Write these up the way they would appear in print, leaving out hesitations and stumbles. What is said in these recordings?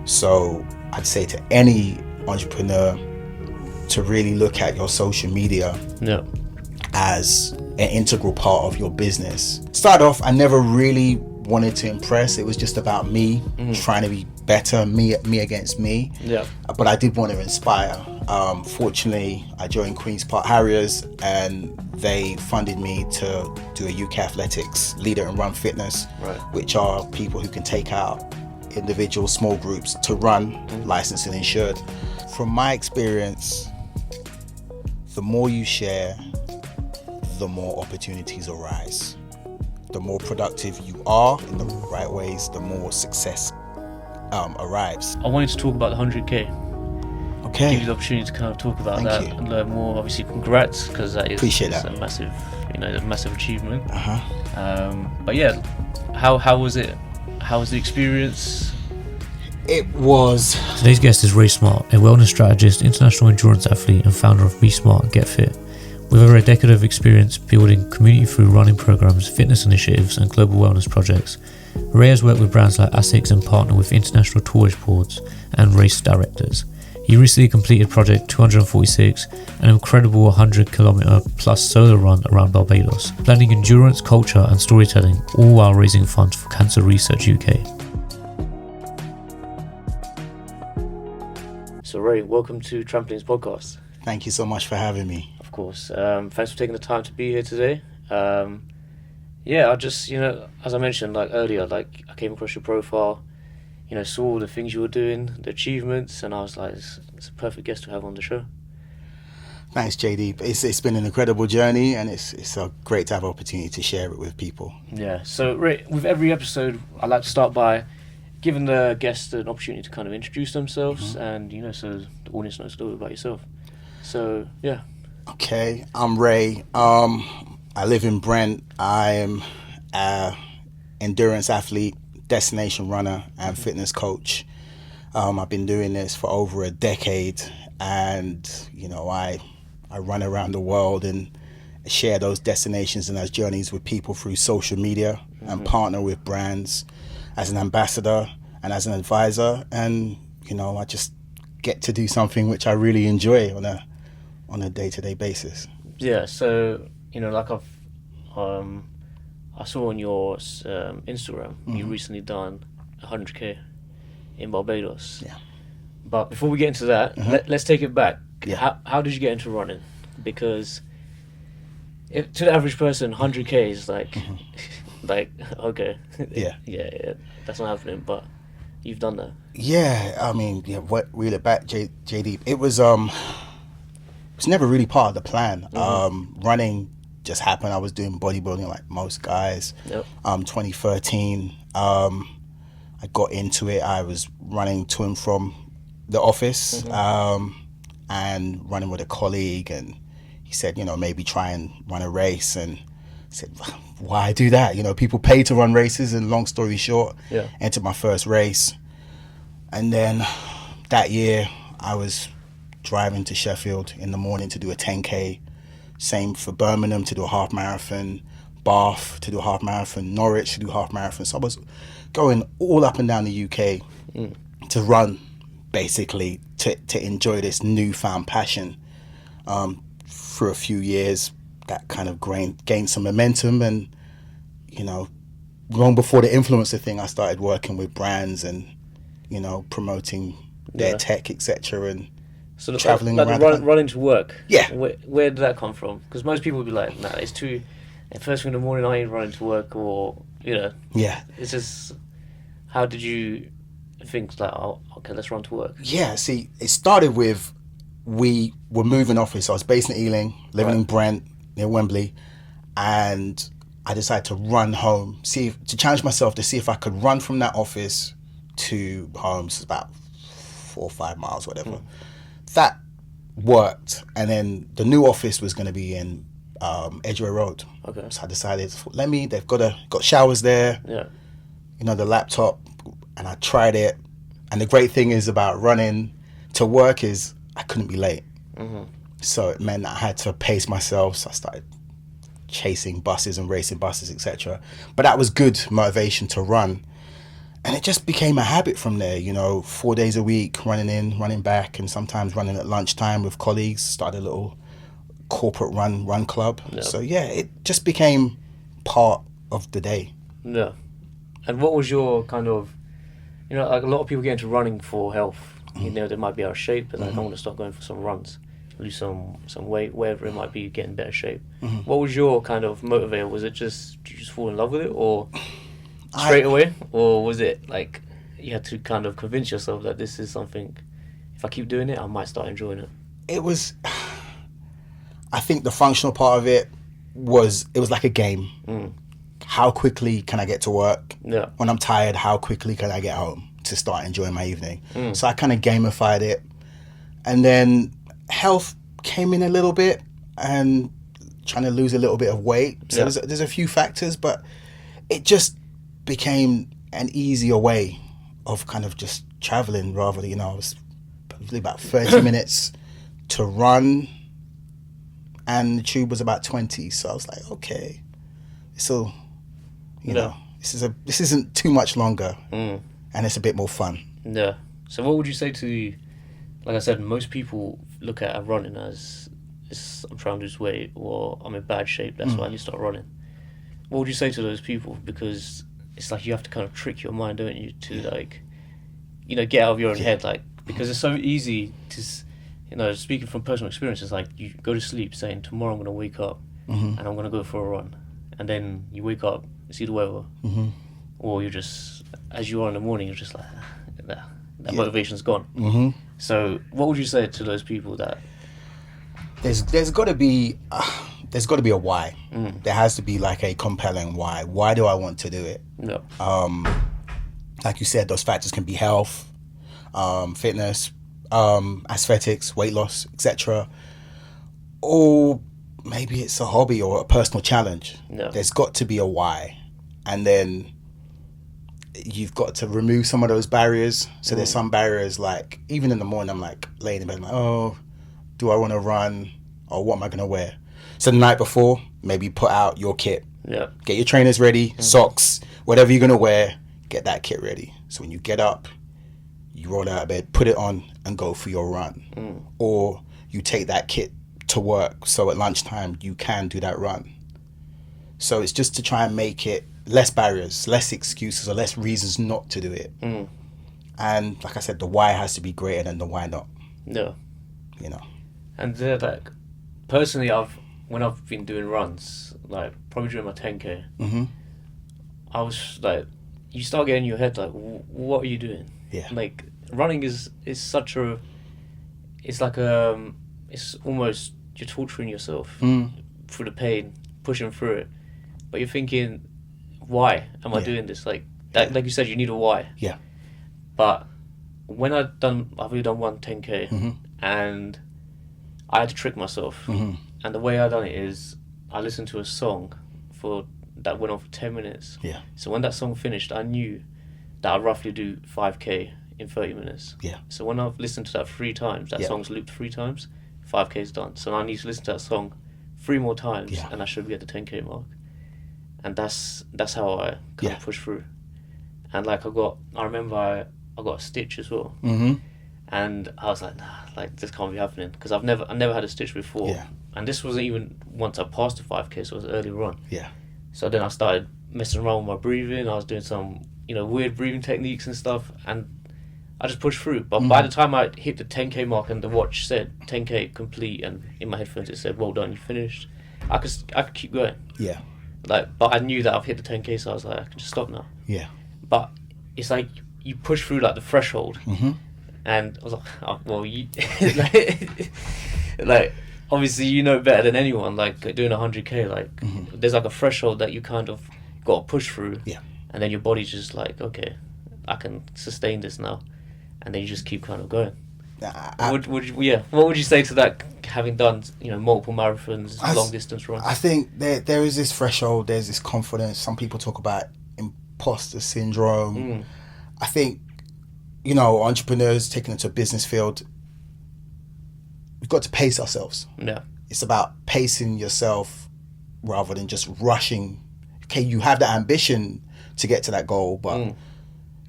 So I'd say to any entrepreneur to really look at your social media as an integral part of your business. Start off, I never really wanted to impress. It was just about me trying to be better, me against me. But I did want to inspire. Fortunately, I joined Queen's Park Harriers and they funded me to do a UK Athletics Leader and Run Fitness, which are people who can take out individual small groups to run, licensed and insured. From my experience, the more you share, the more opportunities arise. The more productive you are in the right ways, the more success arrives. I wanted to talk about the 100k. Okay. Give you the opportunity to kind of talk about that and learn more. Obviously, congrats, because that is a massive, a massive achievement. But yeah, how was it? How was the experience? It was. Today's guest is Rey Smart, a wellness strategist, international endurance athlete, and founder of Rey Smart Get Fit. With over a decade of experience building community through running programs, fitness initiatives, and global wellness projects, Rey has worked with brands like ASICS and partnered with international tourist boards and race directors. He recently completed Project 246, an incredible 100km plus solo run around Barbados, blending endurance, culture, and storytelling, all while raising funds for Cancer Research UK. So Rey, welcome to Trampolines Podcast. Thank you so much for having me. Of course. Thanks for taking the time to be here today. I just, as I mentioned earlier, I came across your profile, saw all the things you were doing, the achievements, and I was like, it's a perfect guest to have on the show. Thanks, JD. It's been an incredible journey, and it's a great to have an opportunity to share it with people. Yeah. So Rey, with every episode, I like to start by giving the guest an opportunity to kind of introduce themselves, and so the audience knows a little bit about yourself. So yeah. Okay, I'm Rey. I live in Brent. I'm an endurance athlete, destination runner, and fitness coach. I've been doing this for over a decade, and I run around the world and share those destinations and those journeys with people through social media and partner with brands as an ambassador and as an advisor, and I just get to do something which I really enjoy on a day-to-day basis. Yeah, so I saw on your Instagram you recently done 100k in Barbados. Yeah. But before we get into that, let's take it back. Yeah. How did you get into running? Because to the average person, 100k is okay. Yeah, that's not happening. But you've done that. Yeah, I mean, reel it back, JD. It was it's never really part of the plan. Running just happened. I was doing bodybuilding like most guys. 2013, I got into it. I was running to and from the office and running with a colleague, and he said, maybe try and run a race. And I said, why do that? People pay to run races, and long story short, entered my first race. And then that year I was driving to Sheffield in the morning to do a 10k, same for Birmingham to do a half marathon, Bath to do a half marathon, Norwich to do a half marathon. So I was going all up and down the UK to run, basically to enjoy this newfound passion. For a few years that kind of gained some momentum, and long before the influencer thing, I started working with brands and promoting their tech, etc., and so traveling around. Running to work. Yeah. Where did that come from? Because most people would be like, nah, it's too. First thing in the morning, I ain't running to work, or Yeah. It's just. How did you think oh, okay, let's run to work? Yeah. See, it started with we were moving office. I was based in Ealing, living in Brent near Wembley, and I decided to run home, to challenge myself to see if I could run from that office to home. So it's about 4 or 5 miles, whatever. That worked, and then the new office was going to be in Edgware Road. Okay. So I decided, they've got showers there. Yeah. The laptop, and I tried it. And the great thing is about running to work is I couldn't be late. So it meant that I had to pace myself. So I started chasing buses and racing buses, etc. But that was good motivation to run. And it just became a habit from there, 4 days a week, running in, running back, and sometimes running at lunchtime with colleagues. Started a little corporate run club. Yeah. So yeah, it just became part of the day. Yeah. And what was your kind of, like a lot of people get into running for health. They might be out of shape, but like, I want to start going for some runs, lose some weight, wherever it might be, get in better shape. What was your kind of motivator? Was it just, did you just fall in love with it, or straight away? Or was it like you had to kind of convince yourself that this is something, if I keep doing it, I might start enjoying it? It was, I think the functional part of it was like a game. How quickly can I get to work? Yeah. When I'm tired, how quickly can I get home to start enjoying my evening? So I kind of gamified it. And then health came in a little bit, and trying to lose a little bit of weight. So there's a few factors, but it just became an easier way of kind of just traveling rather than, I was probably about 30 minutes to run, and the tube was about 20. So I was like, okay, so, this isn't too much longer, and it's a bit more fun. Yeah. So what would you say to, like I said, most people look at running as, I'm trying to lose weight, or I'm in bad shape, that's why I need to start running. What would you say to those people? Because it's like you have to kind of trick your mind, don't you, to like, get out of your own head, like, because it's so easy to, speaking from personal experience, it's like you go to sleep saying, tomorrow I'm going to wake up and I'm going to go for a run. And then you wake up, see the weather, or you're just, as you are in the morning, you're just like, that motivation's gone. So what would you say to those people that... There's got to be a why. There has to be like a compelling why. Why do I want to do it? No. Like you said, those factors can be health, fitness, aesthetics, weight loss, etc. Or maybe it's a hobby or a personal challenge. No. There's got to be a why. And then you've got to remove some of those barriers. So there's some barriers, like even in the morning, I'm like laying in bed, I'm like, oh, do I want to run, or what am I going to wear? So the night before, maybe put out your kit. Yeah. Get your trainers ready, socks, whatever you're going to wear, get that kit ready. So when you get up, you roll out of bed, put it on, and go for your run. Or you take that kit to work, so at lunchtime you can do that run. So it's just to try and make it less barriers, less excuses, or less reasons not to do it. And like I said, the why has to be greater than the why not. No. And like, personally, when I've been doing runs, like probably during my 10K, I was like, you start getting in your head like, what are you doing? Yeah. Like, running is such a, it's like it's almost, you're torturing yourself through the pain, pushing through it. But you're thinking, why am I doing this? Like like you said, you need a why. Yeah. But when I've only done one 10K, and I had to trick myself. And the way I done it is, I listened to a song that went on for 10 minutes. Yeah. So when that song finished, I knew that I'd roughly do 5K in 30 minutes. Yeah. So when I've listened to that 3 times, that song's looped 3 times, 5K is done. So I need to listen to that song 3 more times, and I should be at the 10K mark. And that's how I kind of push through. And like I remember I got a stitch as well. And I was like, nah, like this can't be happening, because I never had a stitch before. Yeah. And this wasn't even once I passed the 5K, so it was earlier on. Yeah. So then I started messing around with my breathing. I was doing some, weird breathing techniques and stuff, and I just pushed through. But by the time I hit the 10K mark and the watch said 10K complete, and in my headphones it said, well done, you finished, I could keep going. Yeah. Like, but I knew that I've hit the 10K, so I was like, I can just stop now. Yeah. But it's like you push through like the threshold, and I was like, oh, well, you like obviously you know better than anyone. Like doing 100K, like there's like a threshold that you kind of got to push through. Yeah. And then your body's just like, okay, I can sustain this now, and then you just keep kind of going. What would you say to that, having done multiple marathons, long distance runs? I think there is this threshold, there's this confidence. Some people talk about imposter syndrome. I think entrepreneurs taking it to a business field, we've got to pace ourselves. Yeah. It's about pacing yourself rather than just rushing. Okay, you have the ambition to get to that goal, but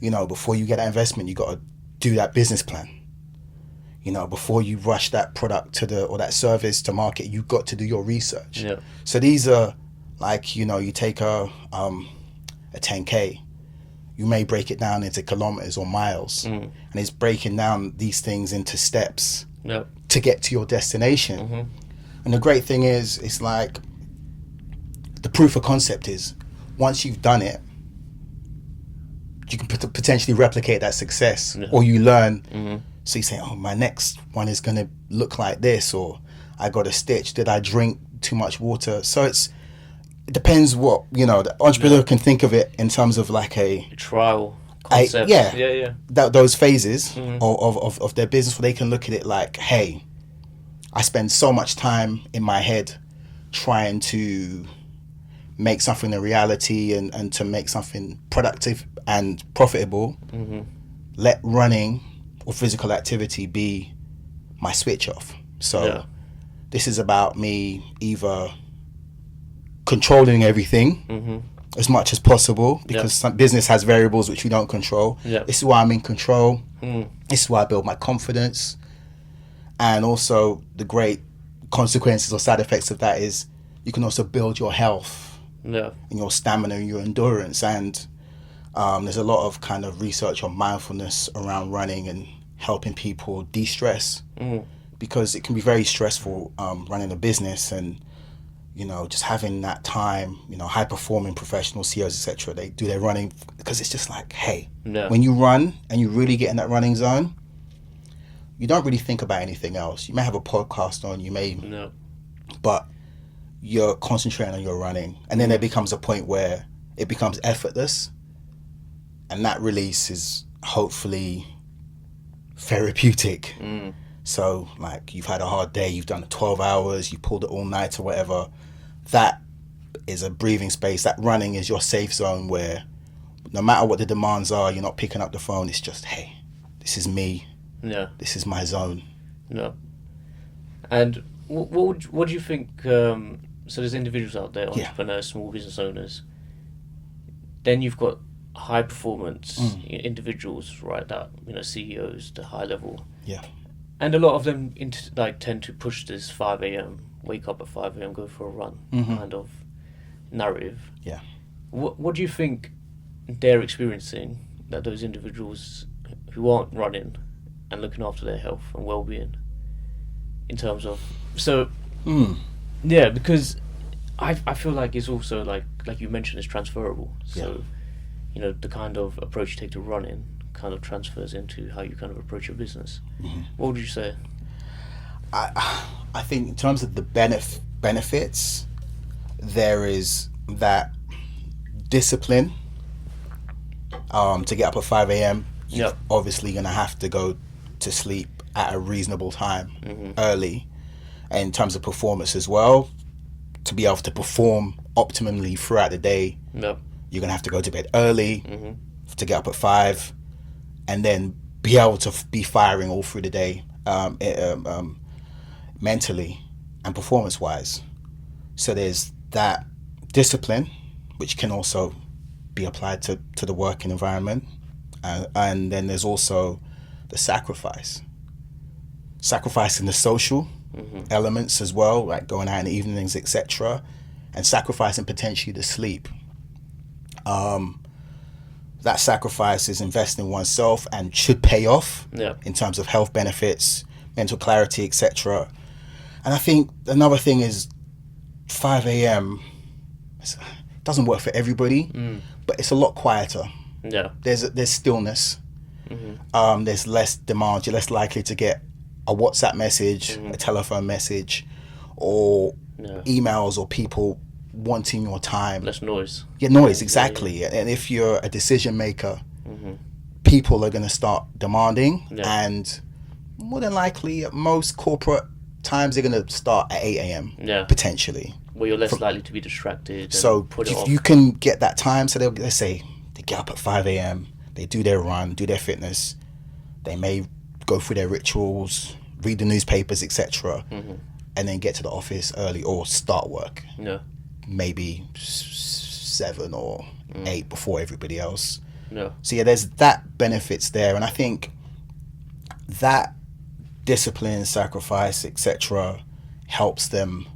You know, before you get that investment, you got to do that business plan. You know, before you rush that product or that service to market, you've got to do your research. Yeah. So these are like, you know, you take a 10K, you may break it down into kilometers or miles, and it's breaking down these things into steps to get to your destination. And the great thing is, it's like the proof of concept is once you've done it, you can potentially replicate that success, or you learn. So you say, oh, my next one is going to look like this, or I got a stitch. Did I drink too much water? So it depends what, you know, the entrepreneur can think of it in terms of like a trial concept. Those phases of their business, where they can look at it like, hey, I spend so much time in my head trying to make something a reality and to make something productive and profitable. Let running or physical activity be my switch off. So this is about me either controlling everything as much as possible, because some business has variables which we don't control. This is why I'm in control. This is why I build my confidence. And also the great consequences or side effects of that is you can also build your health and your stamina and your endurance. And there's a lot of kind of research on mindfulness around running and helping people de-stress, because it can be very stressful running a business, and you know, just having that time, you know, high performing professional CEOs, etc., they do their running because it's just like, hey, when you run and you really get in that running zone, you don't really think about anything else. You may have a podcast on, but you're concentrating on your running, and then there becomes a point where it becomes effortless, and that release is hopefully therapeutic. So like, you've had a hard day, you've done 12 hours, you pulled it all night or whatever, that is a breathing space. That running is your safe zone, where no matter what the demands are, you're not picking up the phone. It's just, hey, this is me, this is my zone. And what do you think, so there's individuals out there, entrepreneurs, small business owners, then you've got high performance individuals, right? That, you know, CEOs, the high level. And a lot of them tend to push this 5 a.m., wake up at 5 a.m., go for a run kind of narrative. What do you think they're experiencing, that those individuals who aren't running and looking after their health and well-being, in terms of, because I feel like it's also like you mentioned, it's transferable. So you know, the kind of approach you take to running kind of transfers into how you kind of approach your business. What would you say? I think in terms of the benefits, there is that discipline to get up at 5 a.m. You're obviously going to have to go to sleep at a reasonable time early. And in terms of performance as well, to be able to perform optimally throughout the day, you're going to have to go to bed early to get up at 5, and then be able to be firing all through the day, mentally and performance-wise. So there's that discipline, which can also be applied to the working environment. And then there's also the sacrificing the social elements as well, like going out in the evenings, etc., and sacrificing potentially the sleep. That sacrifice is investing in oneself and should pay off in terms of health benefits, mental clarity, etc. And I think another thing is 5 a.m. It doesn't work for everybody, but it's a lot quieter. There's stillness. There's less demand. You're less likely to get a WhatsApp message, a telephone message, or emails, or people wanting your time. Less noise. Noise, exactly. And if you're a decision maker, people are going to start demanding, and more than likely at most corporate times they're going to start at 8 a.m. potentially. Where you're less likely to be distracted. So if you can get that time, so let's say they get up at 5 a.m, they do their run, do their fitness, they may go through their rituals, read the newspapers, etc., and then get to the office early or start work. Maybe 7 or 8 before everybody else. No. So yeah, there's that benefits there, and I think that discipline, sacrifice, etc., helps them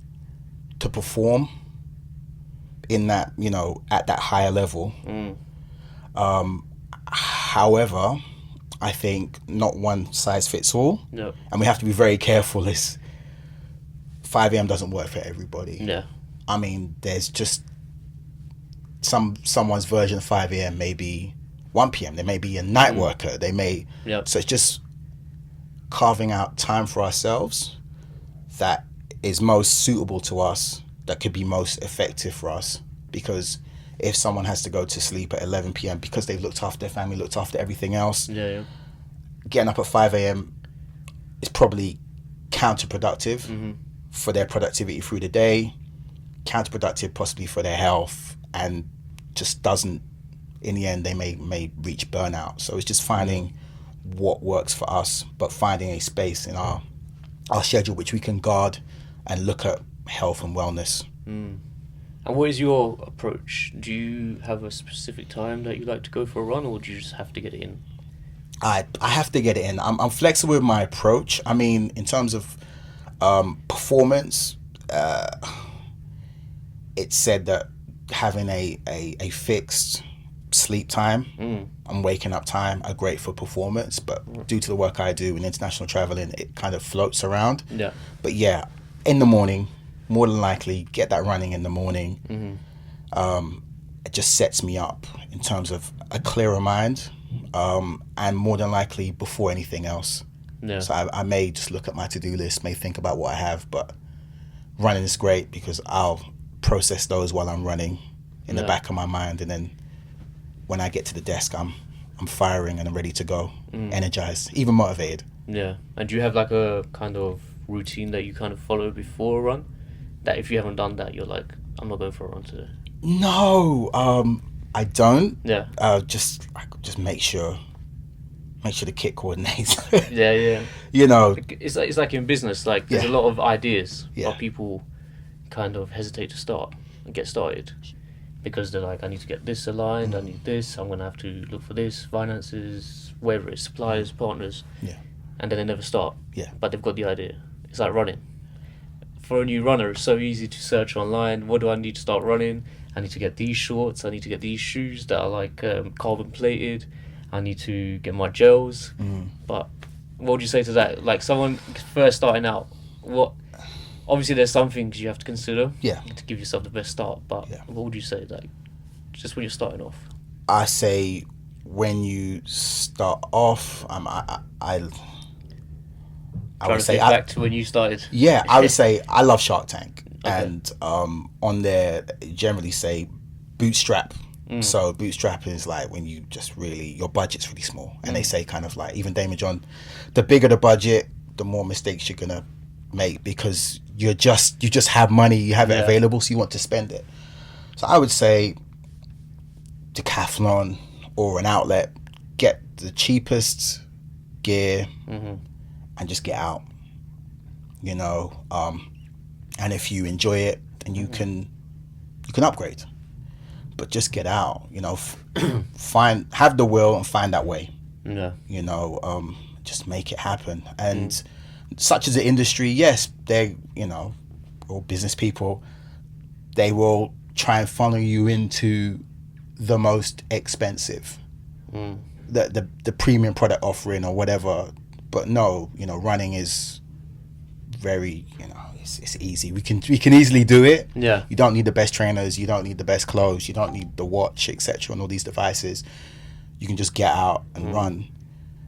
to perform in that, you know, at that higher level. However, I think not one size fits all. No. And we have to be very careful. 5 a.m. doesn't work for everybody. Yeah. I mean, there's just someone's version of 5 a.m. may be 1 p.m. They may be a night worker. They may. Yep. So it's just carving out time for ourselves that is most suitable to us, that could be most effective for us. Because if someone has to go to sleep at 11 p.m. because they've looked after their family, looked after everything else, getting up at 5 a.m. is probably counterproductive for their productivity through the day, counterproductive possibly for their health, and just doesn't, in the end, they may reach burnout. So it's just finding what works for us, but finding a space in our schedule which we can guard and look at health and wellness. And what is your approach? Do you have a specific time that you like to go for a run, or do you just have to get it in? I have to get it in. I'm flexible with my approach. I mean, in terms of performance, it's said that having a fixed sleep time and waking up time are great for performance, but due to the work I do in international traveling, it kind of floats around. Yeah. But yeah, in the morning, more than likely, get that running in the morning. It just sets me up in terms of a clearer mind, and more than likely before anything else. Yeah. So I may just look at my to-do list, may think about what I have, but running is great because I'll process those while I'm running in the back of my mind, and then when I get to the desk, I'm firing and I'm ready to go, energized, even motivated. Yeah. And do you have like a kind of routine that you kind of follow before a run? That if you haven't done that, you're like, I'm not going for a run today. No, I don't. Yeah. Just make sure the kit coordinates. Yeah. You know, It's like in business, like there's a lot of ideas, Yeah. but people kind of hesitate to start and get started because they're like, I need to get this aligned, I need this, I'm going to have to look for this, finances, wherever it's suppliers, partners. Yeah. And then they never start. Yeah. But they've got the idea. It's like running. For a new runner, it's so easy to search online. What do I need to start running? I need to get these shorts. I need to get these shoes that are like carbon plated. I need to get my gels. But what would you say to that? Like someone first starting out, what? Obviously, there's some things you have to consider to give yourself the best start. But what would you say, like, just when you're starting off? I say when you start off, I would say back to when you started. Yeah, I would say I love Shark Tank, Okay. and on there generally say bootstrap. So bootstrap is like when you just really, your budget's really small, and they say kind of like, even Damon John, the bigger the budget, the more mistakes you're gonna make because you just have money, you have it available, so you want to spend it. So I would say Decathlon or an outlet, get the cheapest gear and just get out, you know, and if you enjoy it, then you can upgrade, but just get out, you know, have the will and find that way, you know, just make it happen. And such as the industry, yes, they, you know, all business people, they will try and funnel you into the most expensive, the premium product offering or whatever. But no, you know, running is very, you know, it's easy. We can easily do it. Yeah. You don't need the best trainers. You don't need the best clothes. You don't need the watch, etc. and all these devices. You can just get out and run.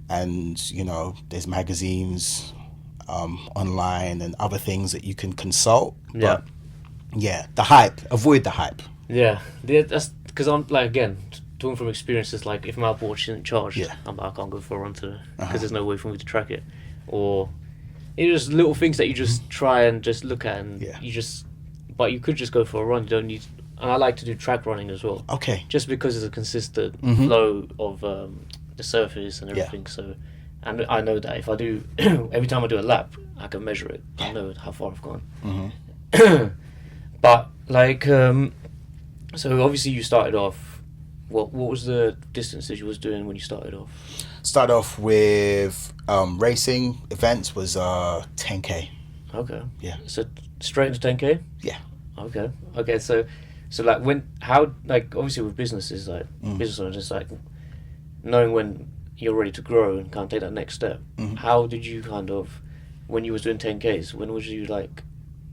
And, you know, there's magazines online and other things that you can consult. But yeah, the hype. Avoid the hype. Yeah, that's because I'm like, again, talking from experiences, like if my watch isn't charged, I'm like, I can't go for a run today because there's no way for me to track it. Or it's just little things that you just try and just look at, and but you could just go for a run. You don't need. And I like to do track running as well. Okay. Just because it's a consistent flow of the surface and everything. So, and I know that if I do every time I do a lap, I can measure it. I know how far I've gone. But like, so obviously you started off What was the distances you was doing when you started off? Start off with racing events was 10K. Okay. Yeah. So straight into 10K? Yeah. Okay, so like like obviously with businesses, like business owners, it's like knowing when you're ready to grow and kind of take that next step. How did you kind of, when you was doing 10Ks, when was you like,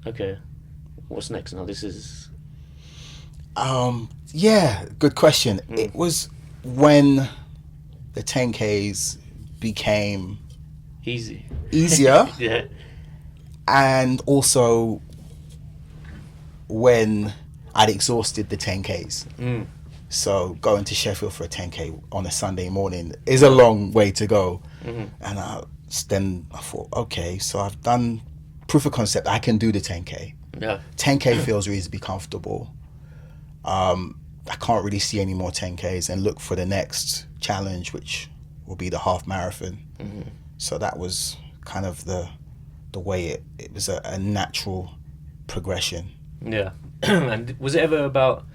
okay, what's next now? This is... Yeah, good question. It was when the 10Ks became easier Yeah. and also when I'd exhausted the 10Ks. So going to Sheffield for a 10K on a Sunday morning is a long way to go. And then I thought, okay, so I've done proof of concept. I can do the 10K. Yeah. 10K feels reasonably comfortable. I can't really see any more 10Ks and look for the next challenge, which will be the half marathon. So that was kind of the way it was a natural progression. Yeah. And was it ever about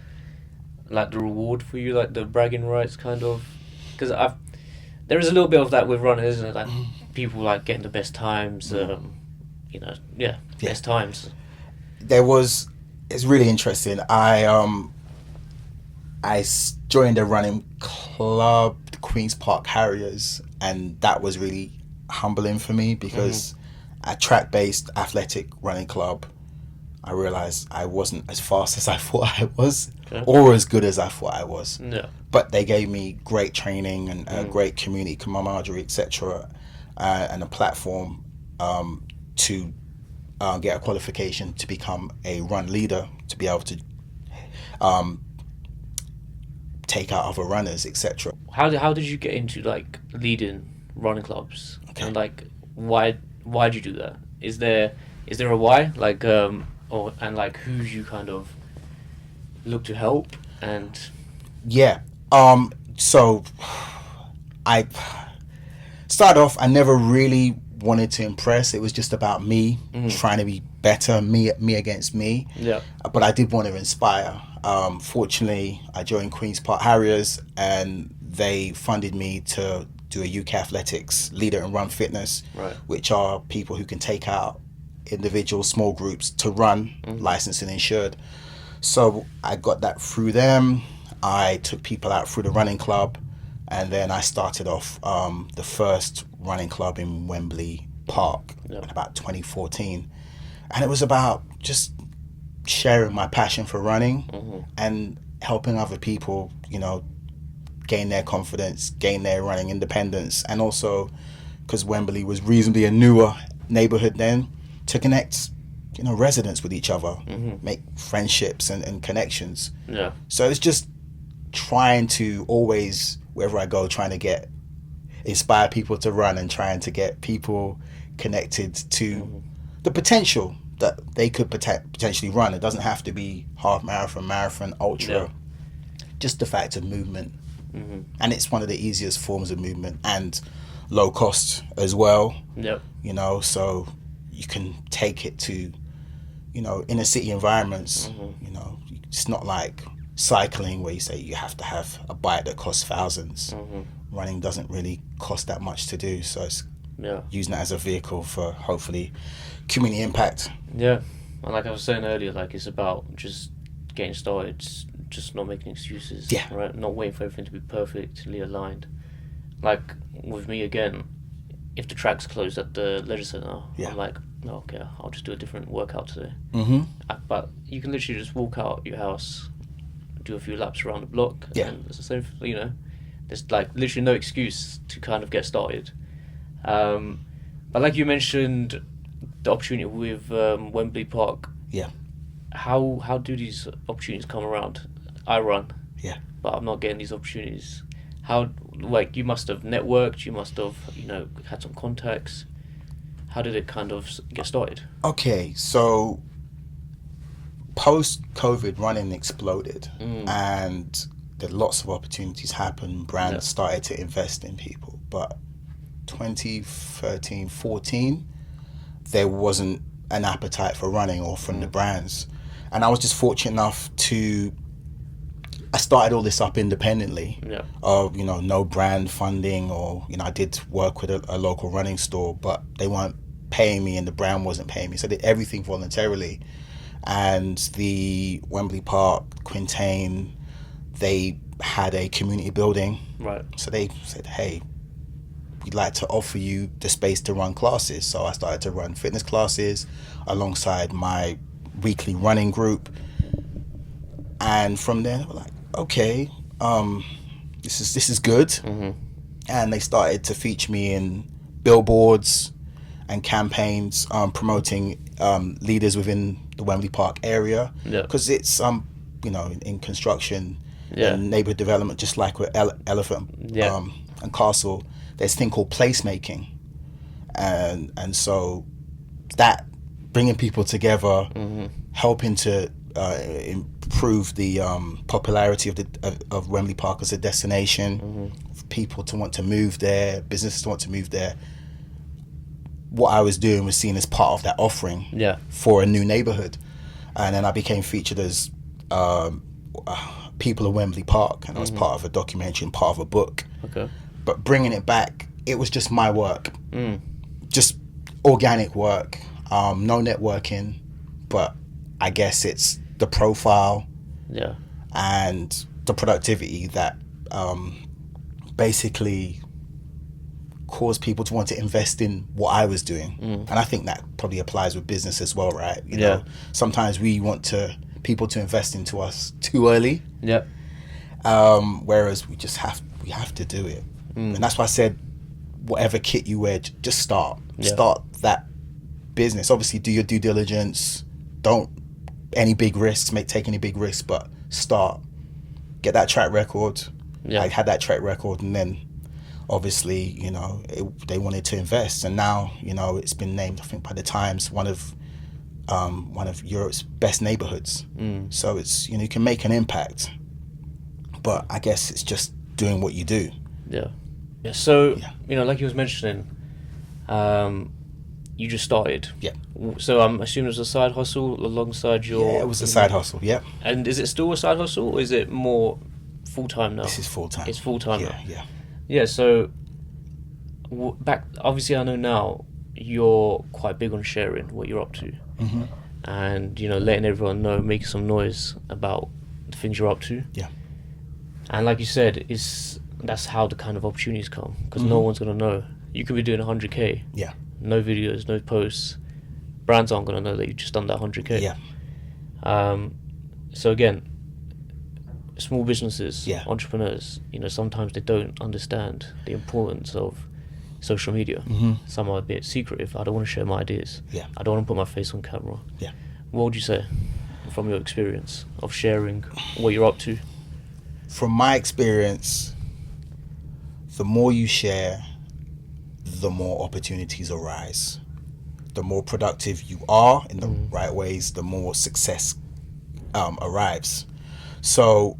like the reward for you, like the bragging rights kind of? Because there is a little bit of that with running, isn't it? Like people like getting the best times, best times. It's really interesting. I joined a running club, the Queen's Park Harriers, and that was really humbling for me because a track-based athletic running club, I realized I wasn't as fast as I thought I was, or as good as I thought I was. Yeah. But they gave me great training and a great community camaraderie, etc., and a platform to get a qualification to become a run leader, to be able to take out other runners, etc. How did you get into like leading running clubs? Okay. And like why'd you do that? Is there a why? Like and like who you kind of look to help and... Yeah. So I started off, I never really wanted to impress. It was just about me trying to be better, me against me. Yeah. But I did want to inspire. Fortunately, I joined Queen's Park Harriers and they funded me to do a UK Athletics Leader in Run Fitness, Right. which are people who can take out individual small groups to run, licensed and insured. So I got that through them. I took people out through the running club, and then I started off the first running club in Wembley Park in about 2014. And it was about just sharing my passion for running and helping other people, gain their confidence, gain their running independence, and also because Wembley was reasonably a newer neighborhood then, to connect residents with each other, make friendships and connections. Yeah. So it's just trying to always, wherever I go, trying to inspire people to run and trying to get people connected to the potential that they could potentially run. It doesn't have to be half marathon, ultra. Yeah. Just the fact of movement. And it's one of the easiest forms of movement and low cost as well. Yep. So you can take it to, inner city environments. It's not like cycling where you say you have to have a bike that costs thousands. Running doesn't really cost that much to do. So it's using that as a vehicle for hopefully community impact. Yeah. And like I was saying earlier, like it's about just getting started, just not making excuses. Yeah. Right? Not waiting for everything to be perfectly aligned. Like with me again, if the track's closed at the leisure centre, I'm like, no, okay, I'll just do a different workout today. But you can literally just walk out your house, do a few laps around the block, and it's the same. There's like literally no excuse to kind of get started. But like you mentioned, the opportunity with Wembley Park. Yeah. How do these opportunities come around? I run. Yeah. But I'm not getting these opportunities. How, like, you must have networked, you must have, had some contacts. How did it kind of get started? Okay, so post-COVID, running exploded and there lots of opportunities happened. Brands started to invest in people. But 2013, 14, there wasn't an appetite for running or from the brands. And I was just fortunate enough to I started all this up independently. Yeah. Of, you know, no brand funding, or, you know, I did work with a local running store, but they weren't paying me and the brand wasn't paying me. So I did everything voluntarily. And the Wembley Park, Quintain, they had a community building. Right. So they said, hey, we'd like to offer you the space to run classes. So I started to run fitness classes alongside my weekly running group. And from there, they were like, okay, this is good. Mm-hmm. And they started to feature me in billboards and campaigns promoting leaders within the Wembley Park area. Yeah. Because it's, you know, in construction Yeah. and neighborhood development, just like with Elephant Yeah. and Castle, there's a thing called placemaking. And so that, bringing people together, Mm-hmm. helping to improve the popularity of Wembley Park as a destination, for people to want to move there, businesses to want to move there. What I was doing was seen as part of that offering Yeah. for a new neighborhood. And then I became featured as People of Wembley Park, and I was part of a documentary and part of a book. Okay. But bringing it back, it was just my work, Mm. just organic work, no networking, but I guess it's the profile Yeah. and the productivity that basically caused people to want to invest in what I was doing. And I think that probably applies with business as well, right? You Yeah. know, sometimes we want people to invest into us too early, Yeah. whereas we have to do it. And that's why I said, whatever kit you wear, just start. Yeah. Start that business. Obviously, do your due diligence. Don't take any big risks, but start. Get that track record. Yeah. I had that track record, and then obviously, you know, they wanted to invest, and now, you know, it's been named, I think, by the Times one of Europe's best neighborhoods. So it's, you know, you can make an impact, but I guess it's just doing what you do. Yeah. Yeah. So, Yeah. you know, like you was mentioning, you just started. Yeah. So I'm assuming it was a side hustle alongside your... Yeah, it was a side hustle. Yeah. And is it still a side hustle, or is it more full-time now? This is full time. It's full-time Yeah, now. yeah. Yeah, so back... Obviously, I know now you're quite big on sharing what you're up to. Mm-hmm. And, you know, letting everyone know, making some noise about the things you're up to. Yeah. And like you said, that's how the kind of opportunities come, because no one's going to know. You could be doing 100k, Yeah. no videos, no posts. Brands aren't going to know that you've just done that 100k. Yeah. So again, small businesses, Yeah. entrepreneurs, you know, sometimes they don't understand the importance of social media. Some are a bit secretive. I don't want to share my ideas. Yeah. I don't want to put my face on camera. Yeah. What would you say from your experience of sharing what you're up to? From my experience, the more you share, the more opportunities arise. The more productive you are in the right ways, the more success arrives. So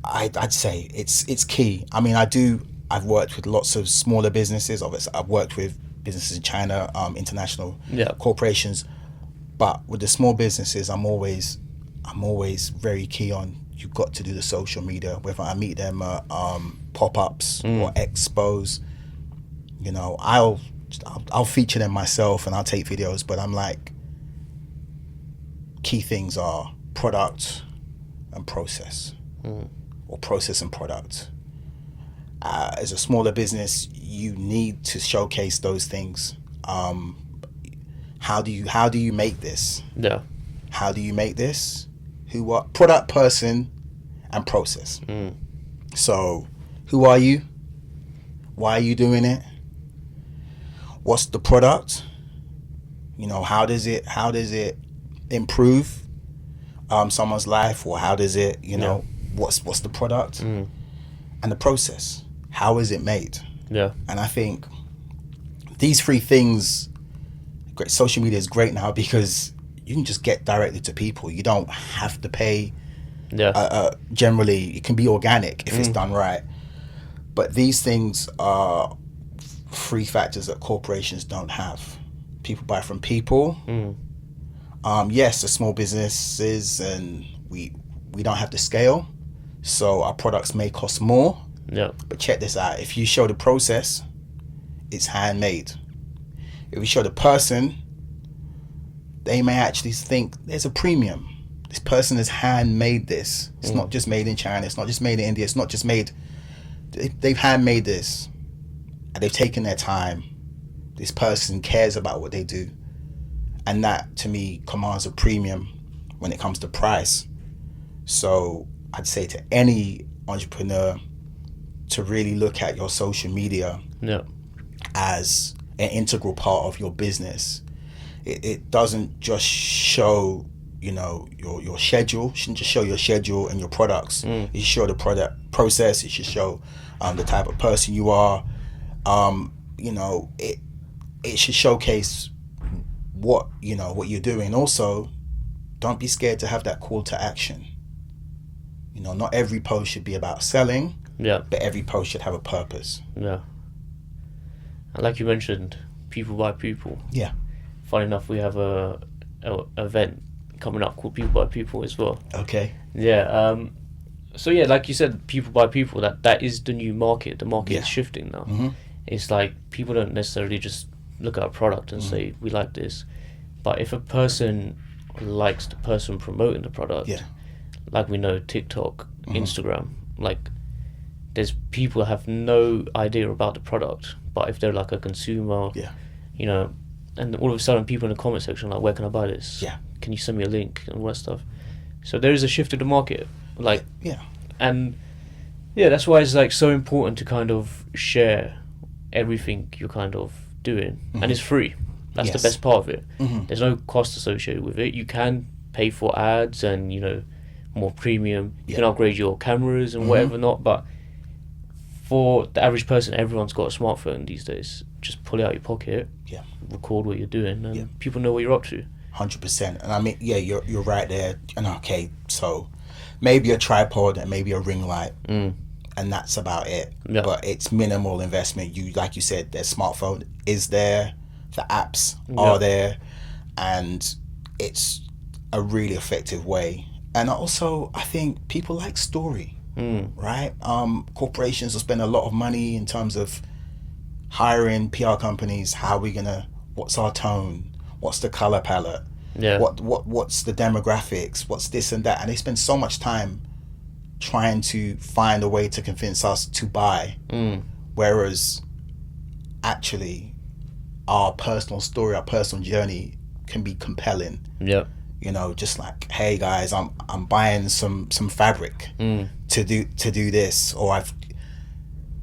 I'd say it's key. I mean, I've worked with lots of smaller businesses. Obviously, I've worked with businesses in China, international corporations. But with the small businesses, I'm always very key on, you've got to do the social media, whether I meet them at pop-ups or expos. You know, I'll feature them myself and I'll take videos, but I'm like, key things are product and process, or process and product. As a smaller business, you need to showcase those things. How do you make this? Yeah. How do you make this? Who, what? Product, person, and process. So, who are you? Why are you doing it? What's the product? You know, how does it improve someone's life, or how does it, you know, what's the product? And the process. How is it made? Yeah. And I think these three things, great. Social media is great now because you can just get directly to people. You don't have to pay. Yeah. Generally, it can be organic if it's done right. But these things are three factors that corporations don't have. People buy from people. Yes, the small businesses, and we don't have the scale. So our products may cost more, Yeah. but check this out. If you show the process, it's handmade. If you show the person, they may actually think there's a premium. This person has handmade this. It's not just made in China. It's not just made in India. It's not just made. They've handmade this, and they've taken their time. This person cares about what they do, and that to me commands a premium when it comes to price. So I'd say to any entrepreneur to really look at your social media as an integral part of your business. It doesn't just show, you know, your schedule. It shouldn't just show your schedule and your products. It should show the product process. It should show the type of person you are. You know, it should showcase what you're doing. Also, don't be scared to have that call to action. You know, not every post should be about selling, but every post should have a purpose. Yeah. And like you mentioned, people by people. Yeah. Funny enough, we have a event coming up called People by People as well. Okay. Yeah. So yeah, like you said, people by people. That is the new market. The market is shifting now. Mm-hmm. It's like people don't necessarily just look at a product and say we like this, but if a person likes the person promoting the product, like we know TikTok, Instagram, like there's people have no idea about the product, but if they're like a consumer, you know, and all of a sudden people in the comment section are like, where can I buy this? Can you send me a link and all that stuff? So there is a shift of the market, like and that's why it's like so important to kind of share everything you're kind of doing, and it's free. That's the best part of it. There's no cost associated with it. You can pay for ads and, you know, more premium. You can upgrade your cameras and whatever not, but for the average person, everyone's got a smartphone these days. Just pull it out your pocket, record what you're doing, and people know what you're up to. 100%. And I mean, you're right there. And okay, so maybe a tripod and maybe a ring light, and that's about it. But it's minimal investment. You, like you said, their smartphone is there, the apps are there, and it's a really effective way. And also, I think people like story, right? Corporations will spend a lot of money in terms of hiring PR companies. How are we gonna? What's our tone? What's the color palette? What's the demographics? What's this and that? And they spend so much time trying to find a way to convince us to buy, whereas actually our personal story, our personal journey can be compelling. You know, just like, hey guys, I'm buying some fabric to do this, or I've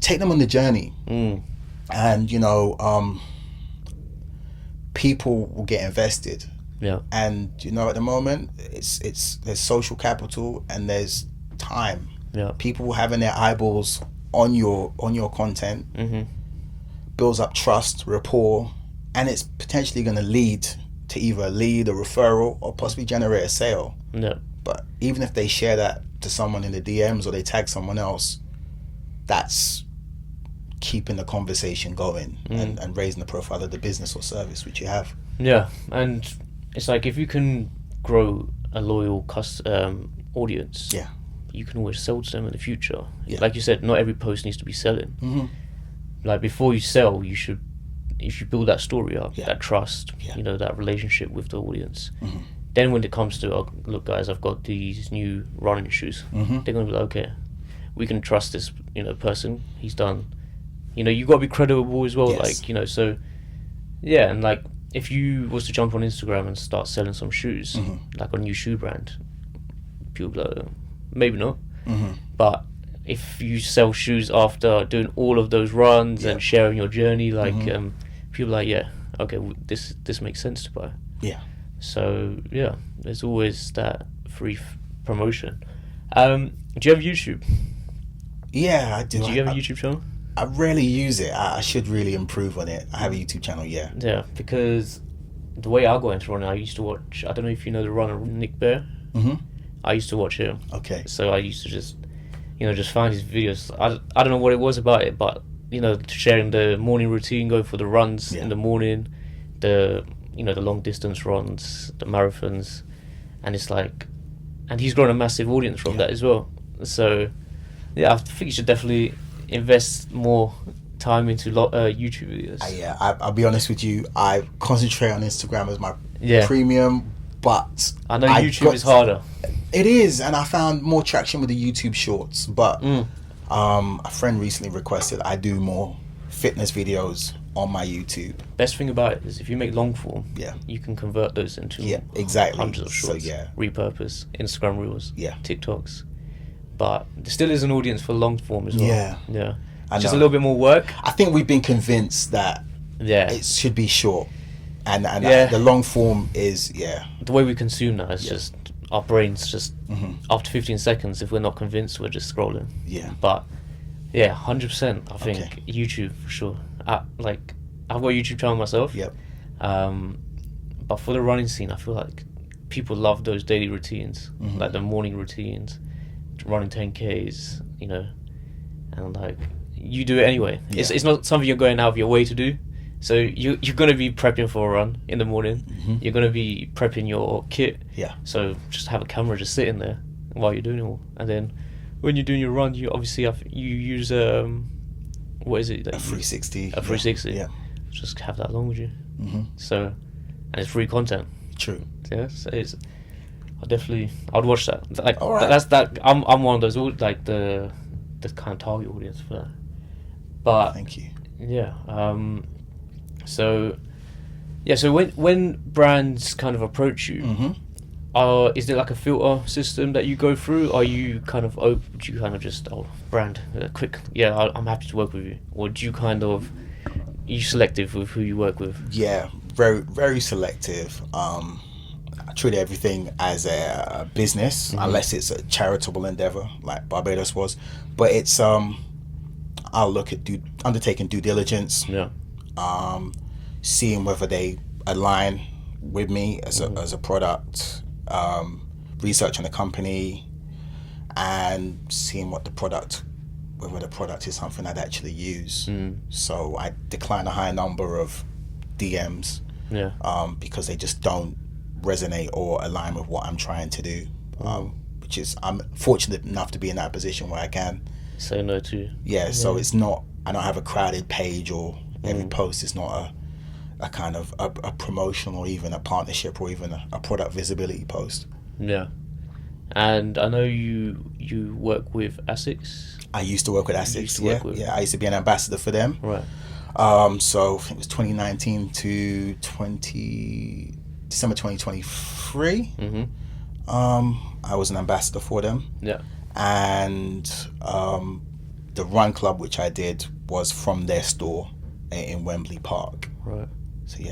take them on the journey, and you know, people will get invested. And you know, at the moment, it's there's social capital and there's time. People having their eyeballs on your content builds up trust, rapport, and it's potentially going to lead to either a lead, a referral, or possibly generate a sale. But even if they share that to someone in the DMs or they tag someone else, that's keeping the conversation going and raising the profile of the business or service which you have. And it's like if you can grow a loyal audience, you can always sell to them in the future. Like you said, not every post needs to be selling. Like before you sell, you should build that story up, that trust, you know, that relationship with the audience. Then when it comes to, oh, look guys, I've got these new running shoes, they're gonna be like, okay, we can trust this, you know, person. He's done, you know, you got to be credible as well. Like, you know, so and like if you was to jump on Instagram and start selling some shoes, like a new shoe brand, people be like, maybe not. But if you sell shoes after doing all of those runs and sharing your journey, like people are like, okay, this makes sense to buy. So there's always that free promotion. Do you have YouTube? I do. Do you have a YouTube channel? I rarely use it. I should really improve on it. I have a YouTube channel, because the way I got into running, I used to watch, I don't know if you know the runner Nick Bear. I used to watch him. Okay. So I used to just find his videos. I don't know what it was about it, but you know, sharing the morning routine, going for the runs in the morning, the long distance runs, the marathons, and it's like, and he's grown a massive audience from that as well. So yeah, I think you should definitely invest more time into YouTube videos. I'll be honest with you. I concentrate on Instagram as my Yeah. premium, but I know YouTube is harder. It is, and I found more traction with the YouTube Shorts. But a friend recently requested I do more fitness videos on my YouTube. Best thing about it is if you make long form, Yeah. you can convert those into exactly. hundreds of shorts. So, yeah. Repurpose Instagram Reels, Yeah. TikToks. But there still is an audience for long form as well. Yeah. Just a little bit more work. I think we've been convinced that it should be short, and the long form is the way we consume now is just our brains just after 15 seconds. If we're not convinced, we're just scrolling. But 100%. I think YouTube for sure. I've got a YouTube channel myself. But for the running scene, I feel like people love those daily routines, like the morning routines, running 10Ks, and like you do it anyway. It's not something you're going out of your way to do. So you're going to be prepping for a run in the morning. You're going to be prepping your kit. So just have a camera just sitting there while you're doing it all. And then when you're doing your run, you obviously you use what is it? A 360. A 360. Just have that along with you. So, and it's free content. True. Yeah. So I'd watch that. Like all right. That's that. I'm one of those like the kind of target audience for that. But thank you. Yeah. So when brands kind of approach you, is there like a filter system that you go through? Are you kind of do you kind of just brand quick? Yeah, I'm happy to work with you, or do you kind of you selective with who you work with? Yeah, very very selective. I treat everything as a business, unless it's a charitable endeavor like Barbados was. But it's I'll look at undertaking due diligence. Seeing whether they align with me as a product, researching the company, and seeing whether the product is something I'd actually use. So I decline a high number of DMs because they just don't resonate or align with what I'm trying to do. Which is, I'm fortunate enough to be in that position where I can say no to. So it's not, I don't have a crowded page, or every post is not a kind of a promotion or even a partnership or even a product visibility post. And I know you work with ASICS. I used to work with ASICS. I used to be an ambassador for them. Right. So I think it was 2019 to December 2023. I was an ambassador for them. And the run club which I did was from their store in Wembley Park. Right. So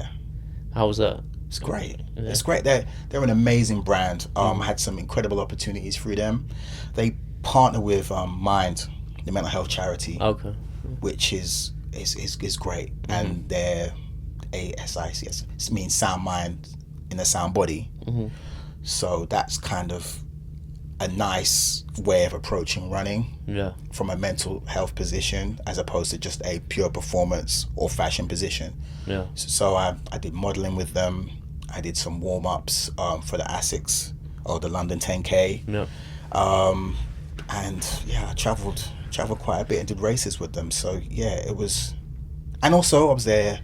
how was that? It's great. It's great. They're an amazing brand. I had some incredible opportunities through them. They partner with Mind, the mental health charity. Which is great. And they're ASICS. It means sound mind in a sound body. So that's kind of a nice way of approaching running from a mental health position, as opposed to just a pure performance or fashion position. So I did modeling with them. I did some warm-ups for the ASICS or the London 10K. And I traveled quite a bit and did races with them. So it was, and also I was their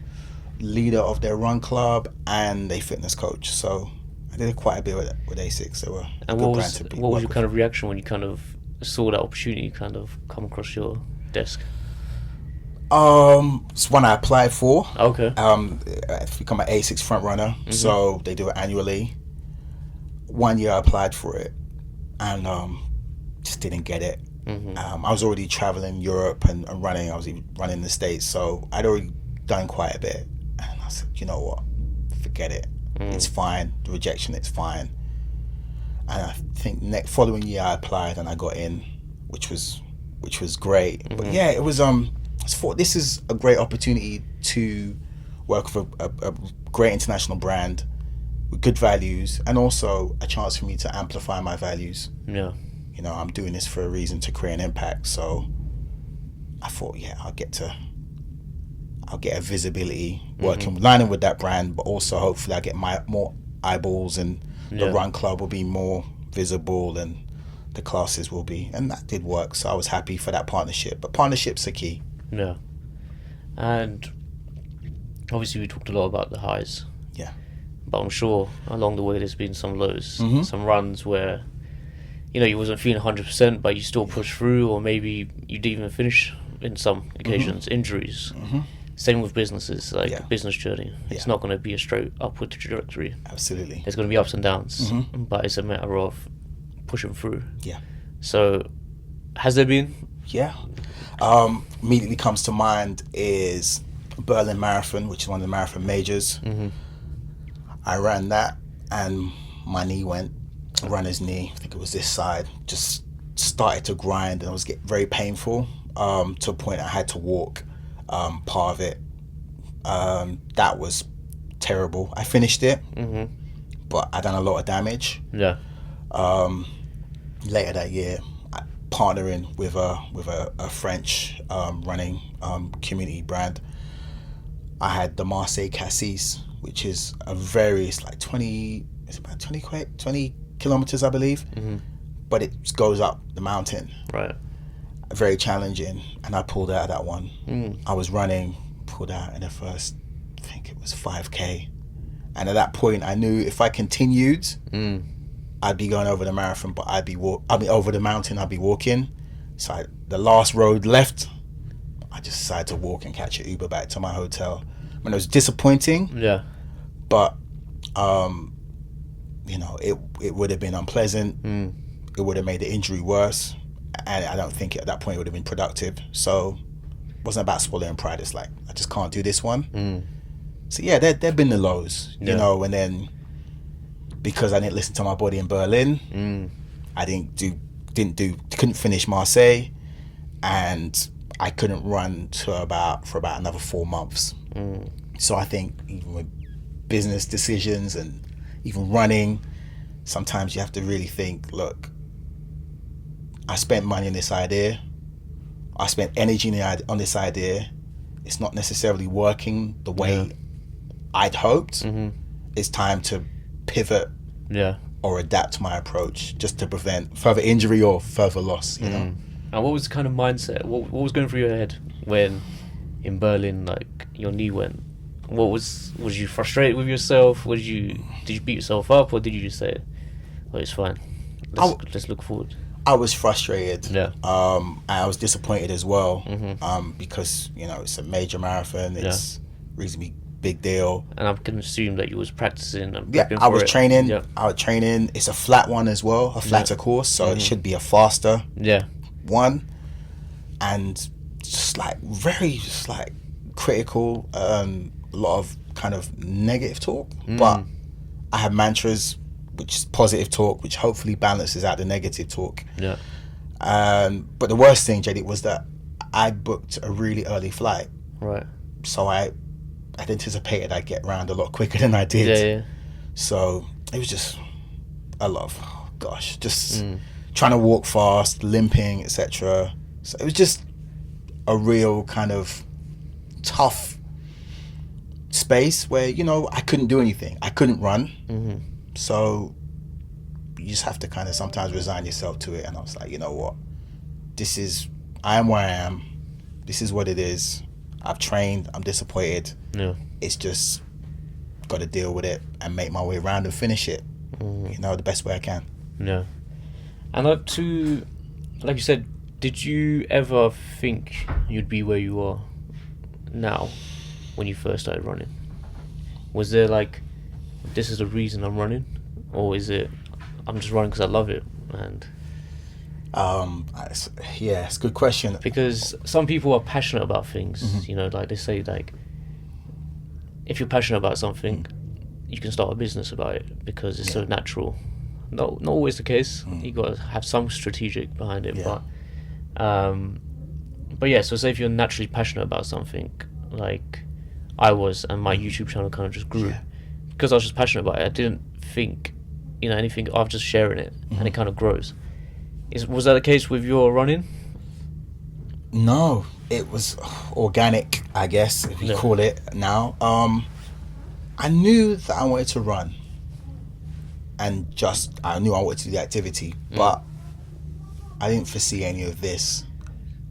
leader of their run club and a fitness coach. So I did quite a bit with ASICS. They were a good brand to what was your with. kind of reaction when you kind of saw that opportunity kind of come across your desk? It's one I applied for. To become an ASICS front runner. So they do it annually. 1 year I applied for it and just didn't get it. I was already traveling Europe and running. I was even running in the States, so I'd already done quite a bit. And I said, you know what, forget it. It's fine. The rejection, it's fine. And I think following year I applied and I got in, which was great. But it was I thought this is a great opportunity to work with a great international brand with good values, and also a chance for me to amplify my values. I'm doing this for a reason, to create an impact. So I thought, I'll get a visibility lining with that brand, but also hopefully I get more eyeballs, and the run club will be more visible, and the classes will be, and that did work. So I was happy for that partnership. But partnerships are key. Yeah. And obviously we talked a lot about the highs. Yeah. But I'm sure along the way there's been some lows, Mm-hmm. some runs where, you know, you wasn't feeling 100%, but you still pushed through, or maybe you didn't even finish in some occasions, injuries. Mm-hmm. Same with businesses, like Yeah. business journey. It's Yeah. not going to be a straight upward trajectory. Absolutely. There's going to be ups and downs, Mhm. but it's a matter of pushing through. Yeah. So, has there been? Yeah. Immediately comes to mind is Berlin Marathon, which is one of the marathon majors. Mm-hmm. I ran that and my knee went, runner's knee, I think it was this side, just started to grind and it was getting very painful to a point I had to walk part of it. That was terrible. I finished it, but I done a lot of damage. Yeah. Later that year, partnering with a French running community brand, I had the Marseille Cassis, which is it's like 20 kilometers, I believe, but it goes up the mountain. Right. Very challenging, and I pulled out of that one. I was running, pulled out in the first, I think it was 5k, and at that point I knew if I continued, I'd be going over the marathon, but I'd be over the mountain, I'd be walking. So the last road left, I just decided to walk and catch an Uber back to my hotel. I mean, it was disappointing, Yeah. but you know, it would have been unpleasant. It would have made the injury worse, and I don't think at that point it would have been productive. So it wasn't about swallowing pride. It's like, I just can't do this one. So yeah, there've been the lows, you know, and then because I didn't listen to my body in Berlin, I couldn't finish Marseille, and I couldn't run for about another 4 months. So I think even with business decisions and even running, sometimes you have to really think, look, I spent money on this idea, I spent energy on this idea, it's not necessarily working the way I'd hoped. It's time to pivot or adapt my approach just to prevent further injury or further loss, you know. And what was the kind of mindset? What was going through your head when in Berlin, like, your knee went? Was you frustrated with yourself? Did you beat yourself up, or did you just say, "Well, it's fine. Let's look forward"? I was frustrated. Yeah. I was disappointed as well, because, you know, it's a major marathon. It's reasonably big deal. And I can assume that you was practicing and Yeah, prepping I for was it. training. Yeah. I was training. It's a flat one as well, a flatter course, so it should be a faster Yeah. one, and just like critical. A lot of kind of negative talk, but I have mantras, which is positive talk, which hopefully balances out the negative talk. Yeah. But the worst thing, JD, was that I booked a really early flight, Right. so I'd anticipated I'd get round a lot quicker than I did. Yeah. So it was just a lot of, just trying to walk fast, limping, etc. So it was just a real kind of tough space where, you know, I couldn't do anything. I couldn't run. So you just have to kind of sometimes resign yourself to it. And I was like, you know what? I am where I am. This is what it is. I've trained. I'm disappointed. Yeah. It's just got to deal with it and make my way around and finish it, you know, the best way I can. Yeah. And like you said, did you ever think you'd be where you are now when you first started running? Was there like, this is the reason I'm running, or is it I'm just running because I love it? And it's a good question. because some people are passionate about things, you know, like they say, like, if you're passionate about something, you can start a business about it because it's so natural. Not always the case. You got to have some strategic behind it. Yeah. But yeah, so say if you're naturally passionate about something, like I was, and my YouTube channel kind of just grew because I was just passionate about it. I didn't think, you know, anything of just sharing it, and it kind of grows. Was that the case with your running? No, it was organic, I guess, if you call it now. I knew that I wanted to run, and I knew I wanted to do the activity, but I didn't foresee any of this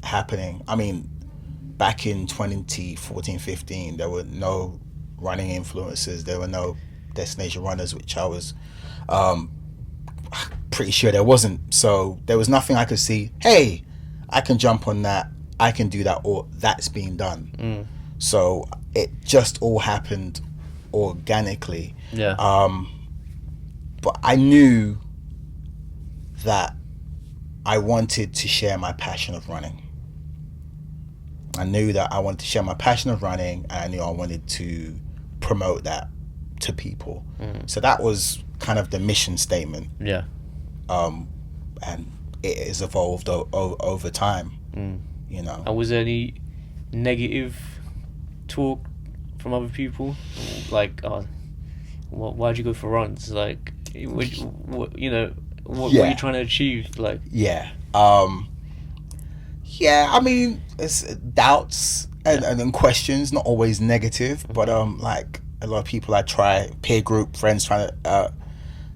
happening. I mean, back in 2014-15, there were no running influencers. There were no destination runners, which I was pretty sure there wasn't. So there was nothing I could see. Hey, I can jump on that. I can do that, or that's being done. So it just all happened organically. Yeah. But I knew that I wanted to share my passion of running. I knew that I wanted to share my passion of running, and I knew I wanted to promote that to people. So that was kind of the mission statement. Yeah. And it has evolved over time. You know. And was there any negative talk from other people? Like, why'd you go for runs? Like, what were you trying to achieve? Like, yeah. I mean, it's doubts and questions, not always negative, but like a lot of people I try, peer group, friends trying to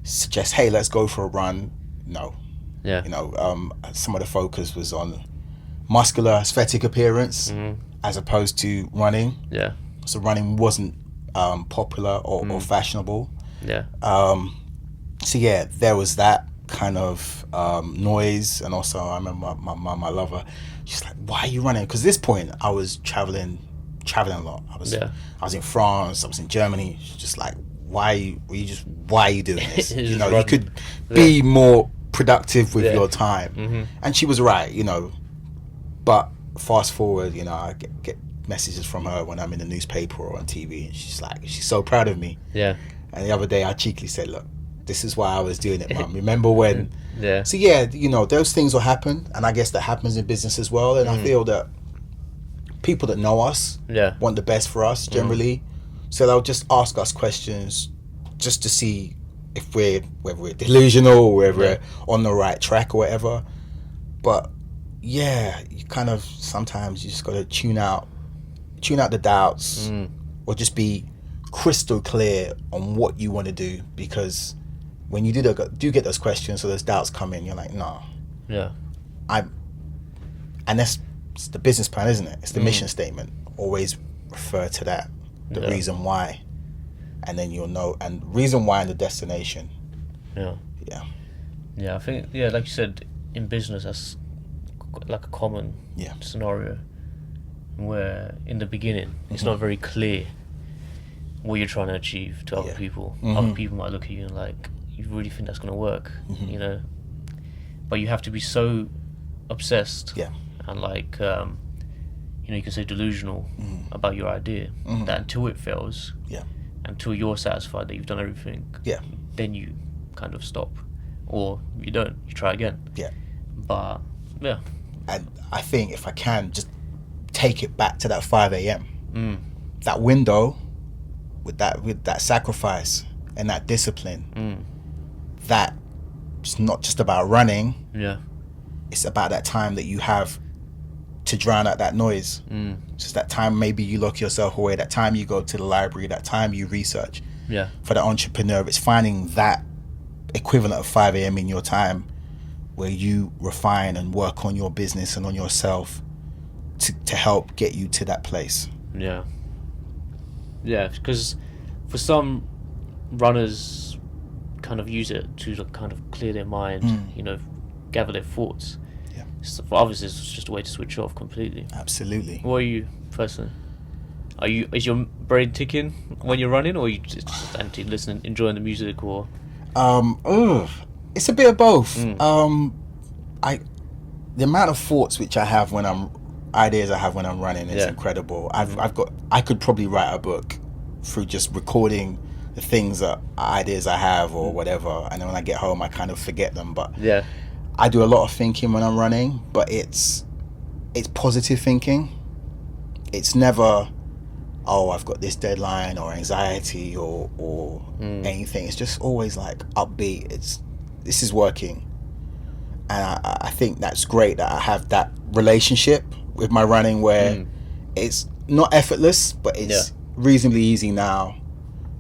suggest, hey, let's go for a run. No. Yeah. You know, some of the focus was on muscular aesthetic appearance as opposed to running. Yeah. So running wasn't popular or fashionable. Yeah. So yeah, there was that kind of noise, and also I remember my lover, she's like, "Why are you running?" Because at this point I was traveling a lot. I was in France, I was in Germany. She's just like, why are you doing this? You know, you could be more productive with your time. And she was right, you know. But fast forward, you know, I get messages from her when I'm in the newspaper or on TV, and she's so proud of me. Yeah. And the other day I cheekily said, look, this is why I was doing it, Mum. Remember when? Yeah. So yeah, you know, those things will happen, and I guess that happens in business as well. And I feel that people that know us want the best for us generally. So they'll just ask us questions just to see if whether we're delusional or whether we're on the right track or whatever. But yeah, you kind of sometimes you just got to tune out the doubts, or just be crystal clear on what you want to do, because when you do get those questions or those doubts come in, you're like, no. Yeah. And that's the business plan, isn't it? It's the mission statement. Always refer to that, the reason why, and then you'll know, and reason why and the destination. Yeah. Yeah. Yeah, I think, like you said, in business, that's like a common scenario where in the beginning it's not very clear what you're trying to achieve to other people. Other people might look at you and like, you really think that's going to work, you know? But you have to be so obsessed and like, you know, you can say delusional about your idea, that until it fails, until you're satisfied that you've done everything, then you kind of stop, or you don't, you try again. But and I think if I can just take it back to that 5 a.m. That window with that sacrifice and that discipline, that it's not just about running, it's about that time that you have to drown out that noise. It's just that time maybe you lock yourself away, that time you go to the library, that time you research. For the entrepreneur, it's finding that equivalent of 5 a.m. in your time where you refine and work on your business and on yourself to help get you to that place. Yeah, because for some runners kind of use it to kind of clear their mind, you know, gather their thoughts. So for others, it's just a way to switch off completely. Absolutely. What are you personally? Is your brain ticking when you're running, or are you just empty, listening, enjoying the music, or? It's a bit of both. The amount of thoughts which I have ideas I have when I'm running is incredible. I could probably write a book through just recording the things ideas I have or whatever, and then when I get home I kind of forget them. But I do a lot of thinking when I'm running, but it's positive thinking. It's never, oh, I've got this deadline or anxiety or anything. It's just always like upbeat. This is working. And I think that's great that I have that relationship with my running where it's not effortless, but it's reasonably easy now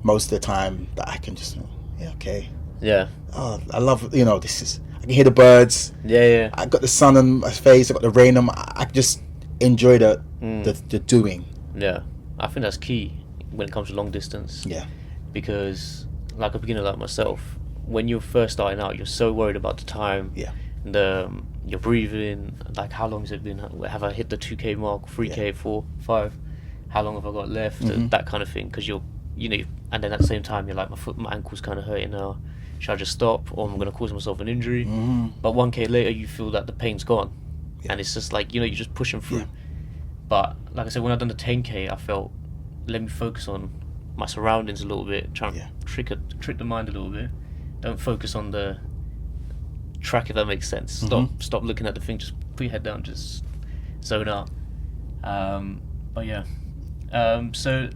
most of the time, that I can just, I love, I can hear the birds. Yeah. I got the sun on my face. I got the rain on I just enjoy the doing. Yeah, I think that's key when it comes to long distance. Yeah. Because like a beginner like myself, when you're first starting out, you're so worried about the time. Yeah. Your breathing, like how long has it been? Have I hit the 2K mark, 3K, 4, 5? How long have I got left? That kind of thing. Because and then at the same time, you're like, my ankle's kind of hurting now. Should I just stop, or I'm going to cause myself an injury? But 1K later, you feel that the pain's gone, and it's just like you're just pushing through. Yeah. But like I said, when I've done the 10K, I felt, let me focus on my surroundings a little bit, try and trick the mind a little bit. Don't focus on the track, if that makes sense. Stop looking at the thing. Just put your head down, just zone out. But yeah, so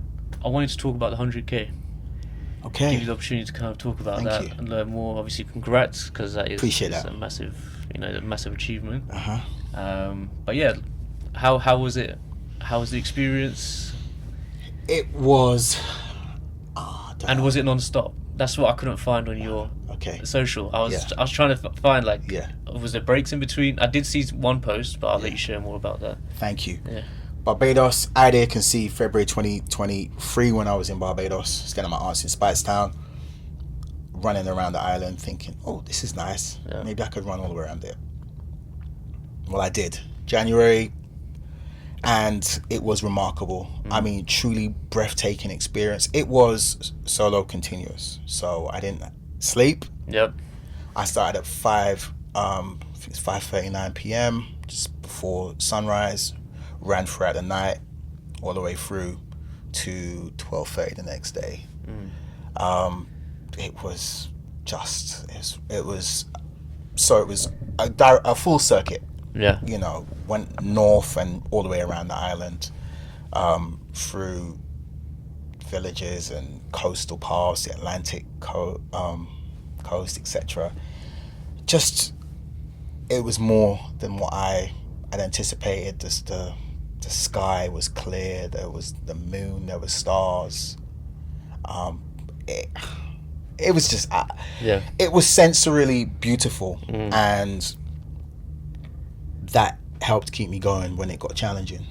I wanted to talk about the 100K. Okay. Give you the opportunity to kind of talk about that and learn more. Obviously, congrats, because that is a massive achievement. But yeah, how was it? How was the experience? It was. And was it non-stop? That's what I couldn't find on your social. I was trying to find was there breaks in between? I did see one post, but I'll let you share more about that. Thank you. Yeah. Barbados, I did conceive February 2023 when I was in Barbados, staying at my aunt's in Spicetown, running around the island thinking, oh, this is nice. Yeah. Maybe I could run all the way around there. Well, I did. January, and it was remarkable. I mean, truly breathtaking experience. It was solo continuous, so I didn't sleep. Yep. I started at 5:39 p.m. just before sunrise. Ran throughout the night, all the way through to 12:30 the next day. It was a full circuit. Yeah. Went north and all the way around the island, through villages and coastal paths, the Atlantic coast, etc. Just, it was more than what I had anticipated. Just the sky was clear. There was the moon. There were stars. It was just it was sensorily beautiful, and that helped keep me going when it got challenging.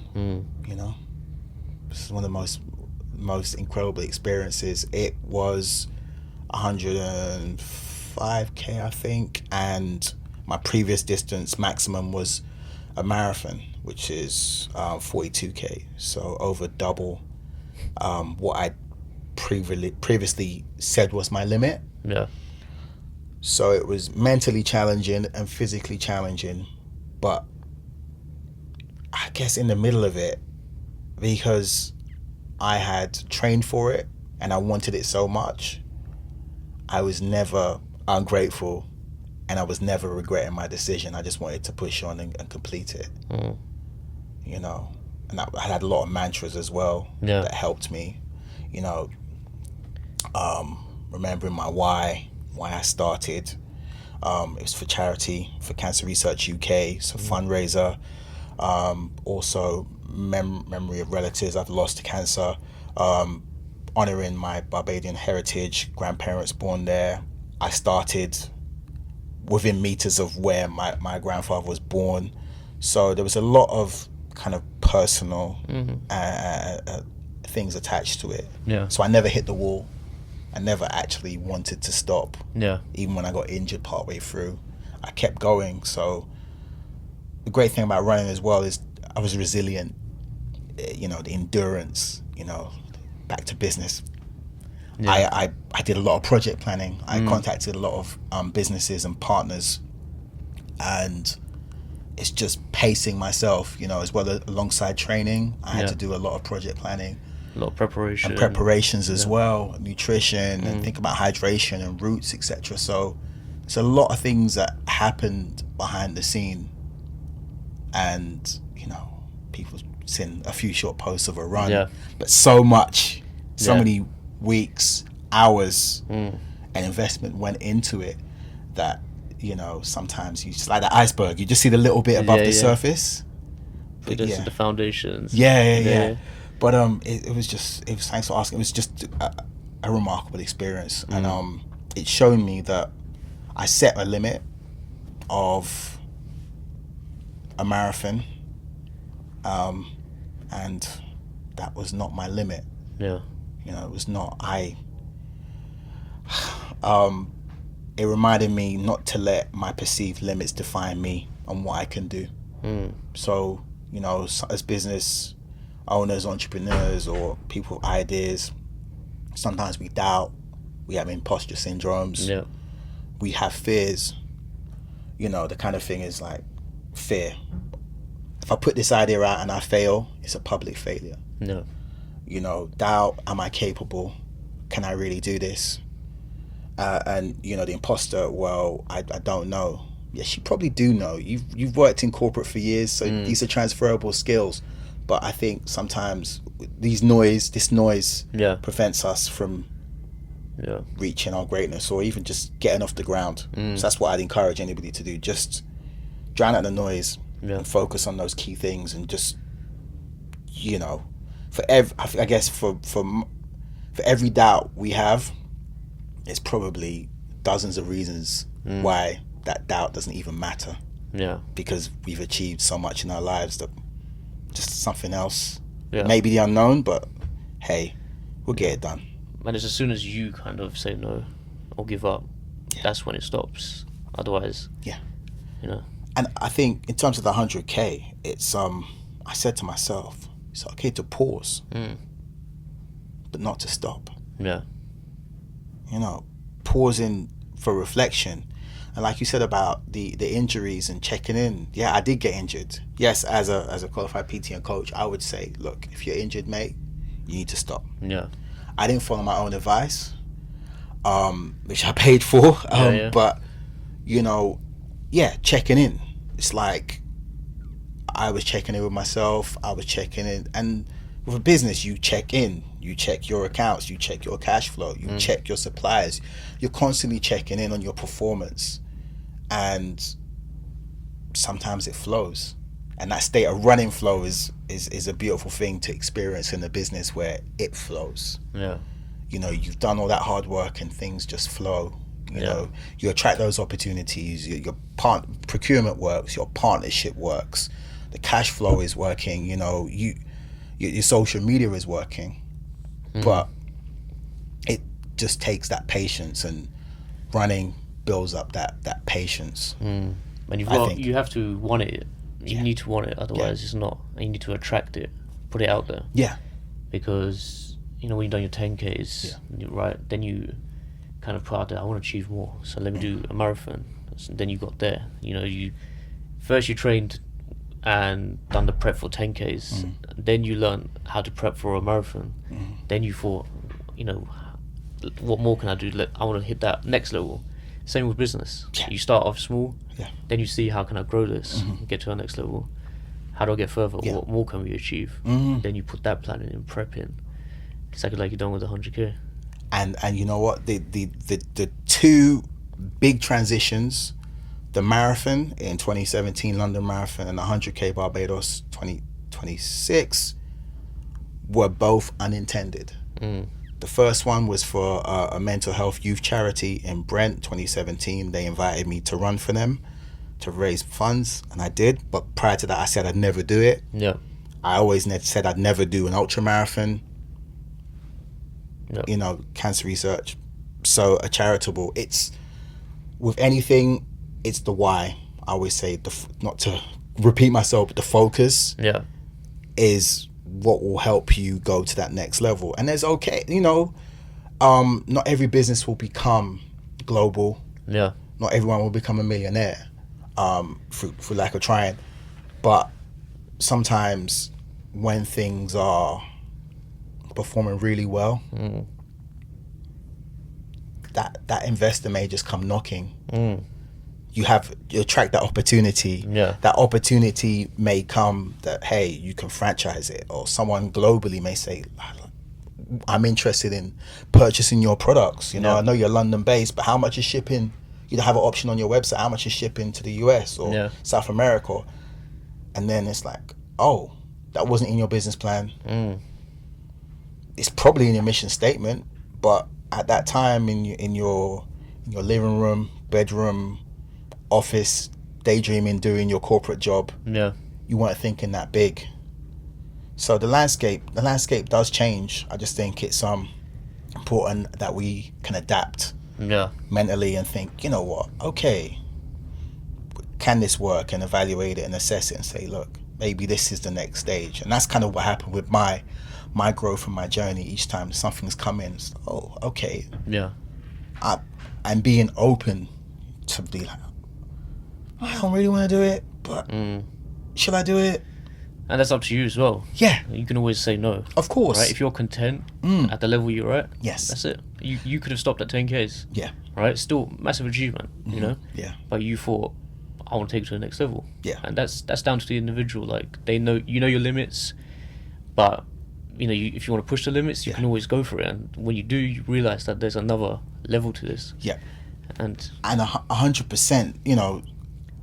This is one of the most incredible experiences. It was 105K, I think, and my previous distance maximum was a marathon, which is 42K, so over double what I previously said was my limit. Yeah. So it was mentally challenging and physically challenging, but I guess in the middle of it, because I had trained for it and I wanted it so much, I was never ungrateful, and I was never regretting my decision. I just wanted to push on and complete it. And I had a lot of mantras as well that helped me. Remembering my why I started. It was for charity, for Cancer Research UK, so fundraiser. Also memory of relatives I've lost to cancer. Honouring my Barbadian heritage, grandparents born there. I started within meters of where my grandfather was born, so there was a lot of kind of personal things attached to it. So I never hit the wall. I never actually wanted to stop. Even when I got injured partway through, I kept going. So the great thing about running as well is I was resilient. The endurance, back to business. I did a lot of project planning. I contacted a lot of businesses and partners, and it's just pacing myself, as well alongside training. I had to do a lot of project planning, a lot of preparation and preparations as well, nutrition, and think about hydration and routes, etc. So it's a lot of things that happened behind the scene, and people send a few short posts of a run, but so many weeks, hours, and investment went into it that sometimes you just, like the iceberg, you just see the little bit above the surface, but just the foundations. But it was thanks for asking. It was just a remarkable experience, and it showed me that I set a limit, of a marathon, and that was not my limit. Yeah. You know, it was not. It reminded me not to let my perceived limits define me and what I can do. So, you know, as business owners, entrepreneurs, or people with ideas, sometimes we doubt, we have imposter syndromes, Yeah. we have fears. You know, the kind of thing is like fear. If I put this idea out and I fail, it's a public failure. Yeah. You know, doubt, am I capable? Can I really do this? And, you know, the imposter, well, I don't know. Yes, you probably do know. You've worked in corporate for years, so these are transferable skills. But I think sometimes this noise prevents us from reaching our greatness, or even just getting off the ground. So that's what I'd encourage anybody to do. Just drown out the noise and focus on those key things, and just, you know, for every doubt we have, it's probably dozens of reasons why that doubt doesn't even matter. Yeah. Because we've achieved so much in our lives that just something else, Yeah. maybe the unknown, but hey, we'll get it done. And it's as soon as you kind of say no or give up, that's when it stops. Otherwise, you know. And I think in terms of the 100K, it's I said to myself, it's okay to pause, but not to stop. Yeah. You know, pausing for reflection. And like you said about the injuries and checking in, yeah, I did get injured. Yes, as a qualified PT and coach, I would say, look, if you're injured, mate, you need to stop. Yeah. I didn't follow my own advice, which I paid for, but, you know, checking in. It's like I was checking in with myself, I was checking in, and with a business, you check in, you check your accounts, you check your cash flow, you check your suppliers. You're constantly checking in on your performance, and sometimes it flows. And that state of running flow is a beautiful thing to experience in a business where it flows. Yeah. You know, you've done all that hard work and things just flow. You know, you attract those opportunities. Your procurement works, your partnership works, the cash flow is working. You know, your social media is working, but it just takes that patience, and running builds up that patience. And you have to want it. You need to want it, otherwise it's not. And you need to attract it, put it out there. Yeah. Because, you know, when you've done your 10Ks, right, then you kind of put out there, I want to achieve more, so let me do a marathon. So then you got there. You know, you trained and done the prep for 10Ks. Then you learn how to prep for a marathon. Then you thought, you know, what more can I do? I want to hit that next level. Same with business. You start off small, then you see, how can I grow this, get to our next level? How do I get further? What more can we achieve? Then you put that plan in and prep in. Exactly like you're done with the 100K. And you know what? The two big transitions, the marathon in 2017, London Marathon, and the 100K Barbados 2026, were both unintended. The first one was for a mental health youth charity in Brent, 2017. They invited me to run for them to raise funds, and I did. But prior to that, I said I'd never do it. Yeah. I always said I'd never do an ultra marathon. You know, cancer research. So a charitable, it's, with anything, it's the why. I always say, not to repeat myself, but the focus is what will help you go to that next level. And there's you know, not every business will become global. Yeah. Not everyone will become a millionaire through lack of trying. But sometimes when things are performing really well, that investor may just come knocking. You attract that opportunity. That opportunity may come that, hey, you can franchise it, or someone globally may say, I'm interested in purchasing your products. You know, I know you're London based, but how much is shipping? You have an option on your website, how much is shipping to the US or South America? And then it's like, oh, that wasn't in your business plan. It's probably in your mission statement, but at that time in your living room, bedroom, office, daydreaming, doing your corporate job. Yeah. You weren't thinking that big. So the landscape does change. I just think it's important that we can adapt mentally and think, you know what, okay, can this work, and evaluate it and assess it and say, look, maybe this is the next stage. And that's kind of what happened with my growth and my journey. Each time something's come in, it's, oh, okay. Yeah. I'm being open to be like, I don't really want to do it, but should I do it? And that's up to you as well. Yeah. You can always say no. Of course. Right? If you're content at the level you're at, yes, that's it. You could have stopped at 10Ks. Yeah. Right? Still massive achievement, you know? Yeah. But you thought, I want to take it to the next level. Yeah. And that's down to the individual. Like, they know, you know your limits, but you know, if you want to push the limits, you can always go for it. And when you do, you realize that there's another level to this. Yeah. And 100%, you know,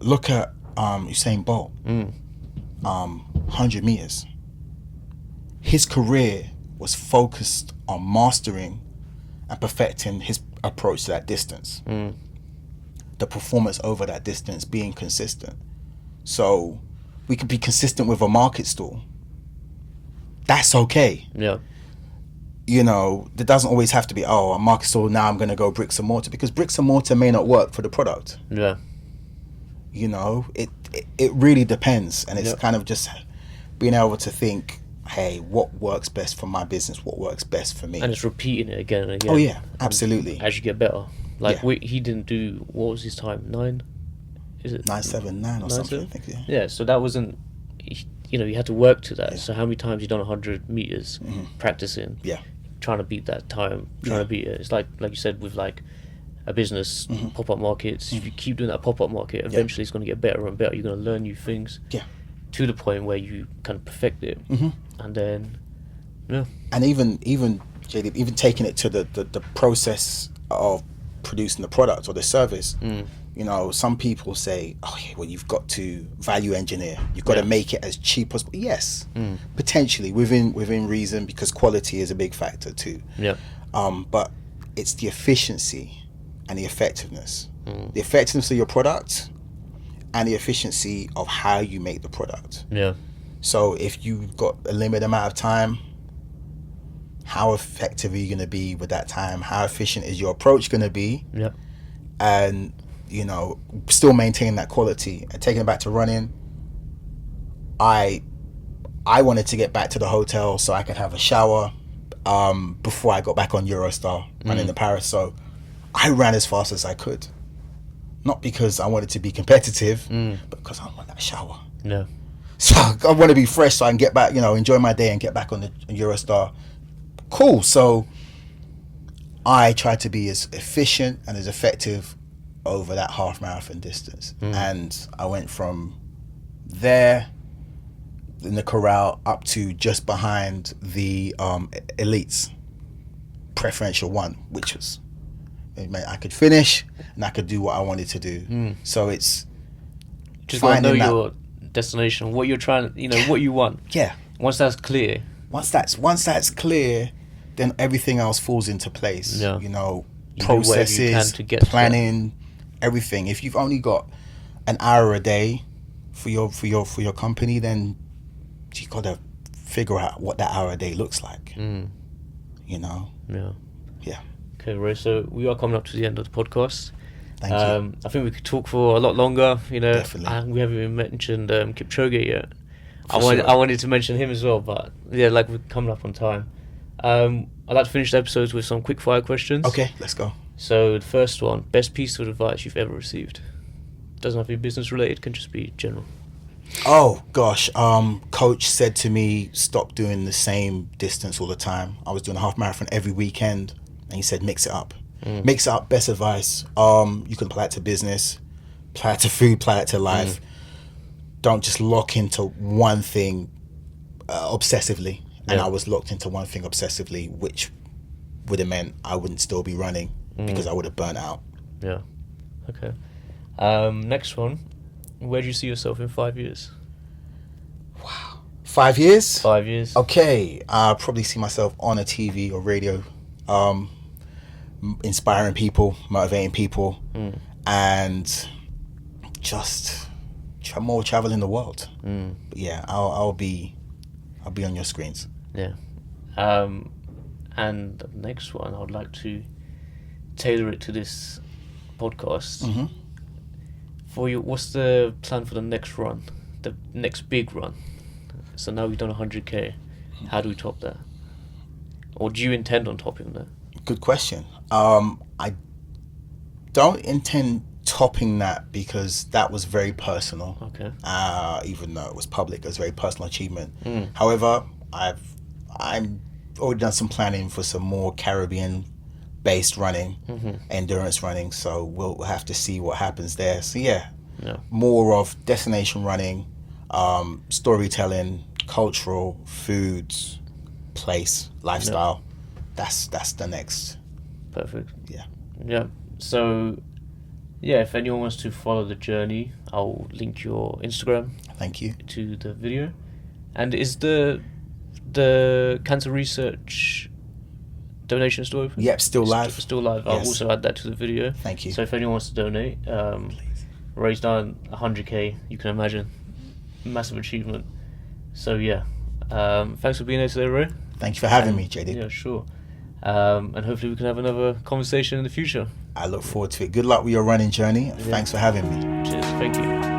look at Usain Bolt. 100 meters. His career was focused on mastering and perfecting his approach to that distance. The performance over that distance, being consistent. So we could be consistent with a market stall. That's okay. Yeah. You know, there doesn't always have to be, oh, a market stall, now I'm going to go bricks and mortar, because bricks and mortar may not work for the product. Yeah. You know, it really depends. And it's kind of just being able to think, hey, what works best for my business? What works best for me? And it's repeating it again and again. Oh, yeah, absolutely. As you get better. Like, he didn't do, what was his time? 9? Is it? 979 or something, I think, Yeah, so that wasn't, you know, you had to work to that. So how many times you done 100 meters practicing? Yeah. Trying to beat that time, trying to beat it. It's like you said, with like a business, pop-up markets. If you keep doing that pop-up market, eventually it's going to get better and better. You're going to learn new things to the point where you kind of perfect it. And then, and even JD, even taking it to the process of producing the product or the service. You know, some people say, oh yeah, well, you've got to value engineer, you've got to make it as cheap as possible. Yes, potentially within reason, because quality is a big factor too. But it's the efficiency and the effectiveness. The effectiveness of your product and the efficiency of how you make the product. So if you've got a limited amount of time, how effective are you going to be with that time? How efficient is your approach going to be? And, you know, still maintain that quality. And taking it back to running, I wanted to get back to the hotel so I could have a shower before I got back on Eurostar running to Paris. So I ran as fast as I could. Not because I wanted to be competitive, but because I want that shower. So I want to be fresh so I can get back, you know, enjoy my day and get back on the Eurostar. Cool. So I tried to be as efficient and as effective over that half marathon distance. And I went from there in the corral up to just behind the elites preferential one, which was, it meant I could finish and I could do what I wanted to do. So it's just finding know your destination, what you're trying to, you know, what you want. Once that's clear, once that's clear, then everything else falls into place. You know, processes, planning, everything. If you've only got an hour a day for your company, then you got to figure out what that hour a day looks like. You know. Yeah. Okay, Ray. So we are coming up to the end of the podcast. Thank you. I think we could talk for a lot longer. You know, definitely. We haven't even mentioned Kipchoge yet. I wanted to mention him as well, but yeah, like we're coming up on time. I'd like to finish the episodes with some quick fire questions. Okay, let's go. So the first one, best piece of advice you've ever received. Doesn't have to be business related, can just be general. Oh gosh, coach said to me, stop doing the same distance all the time. I was doing a half marathon every weekend, and he said, mix it up. Mix it up, best advice. You can apply it to business, apply it to food, apply it to life. Don't just lock into one thing obsessively. And I was locked into one thing obsessively, which would have meant I wouldn't still be running because I would have burnt out. Yeah. Okay. Next one. Where do you see yourself in 5 years? Wow. 5 years? 5 years. Okay. I'll probably see myself on a TV or radio, inspiring people, motivating people, and just more travel in the world. But yeah, I'll be on your screens. Yeah. And the next one, I would like to tailor it to this podcast. For you, what's the plan for the next run, the next big run? So now we've done 100k. How do we top that? Or do you intend on topping that? Good question. I don't intend topping that because that was very personal. Okay. Even though it was public, it was a very personal achievement. However, I'm already done some planning for some more Caribbean-based running, endurance running. So we'll have to see what happens there. So yeah. More of destination running, storytelling, cultural, foods, place, lifestyle. That's the next. Perfect. Yeah. So yeah, if anyone wants to follow the journey, I'll link your Instagram. Thank you. To the video. And is the cancer research donation still open? Yep, still live. Still live. Yes. I'll also add that to the video. Thank you. So if anyone wants to donate, Ray's done 100k. You can imagine, massive achievement. So yeah, thanks for being here today, Ray. Thank you for having me, JD. Yeah, sure. And hopefully we can have another conversation in the future. I look forward to it. Good luck with your running journey. Thanks for having me. Cheers. Thank you.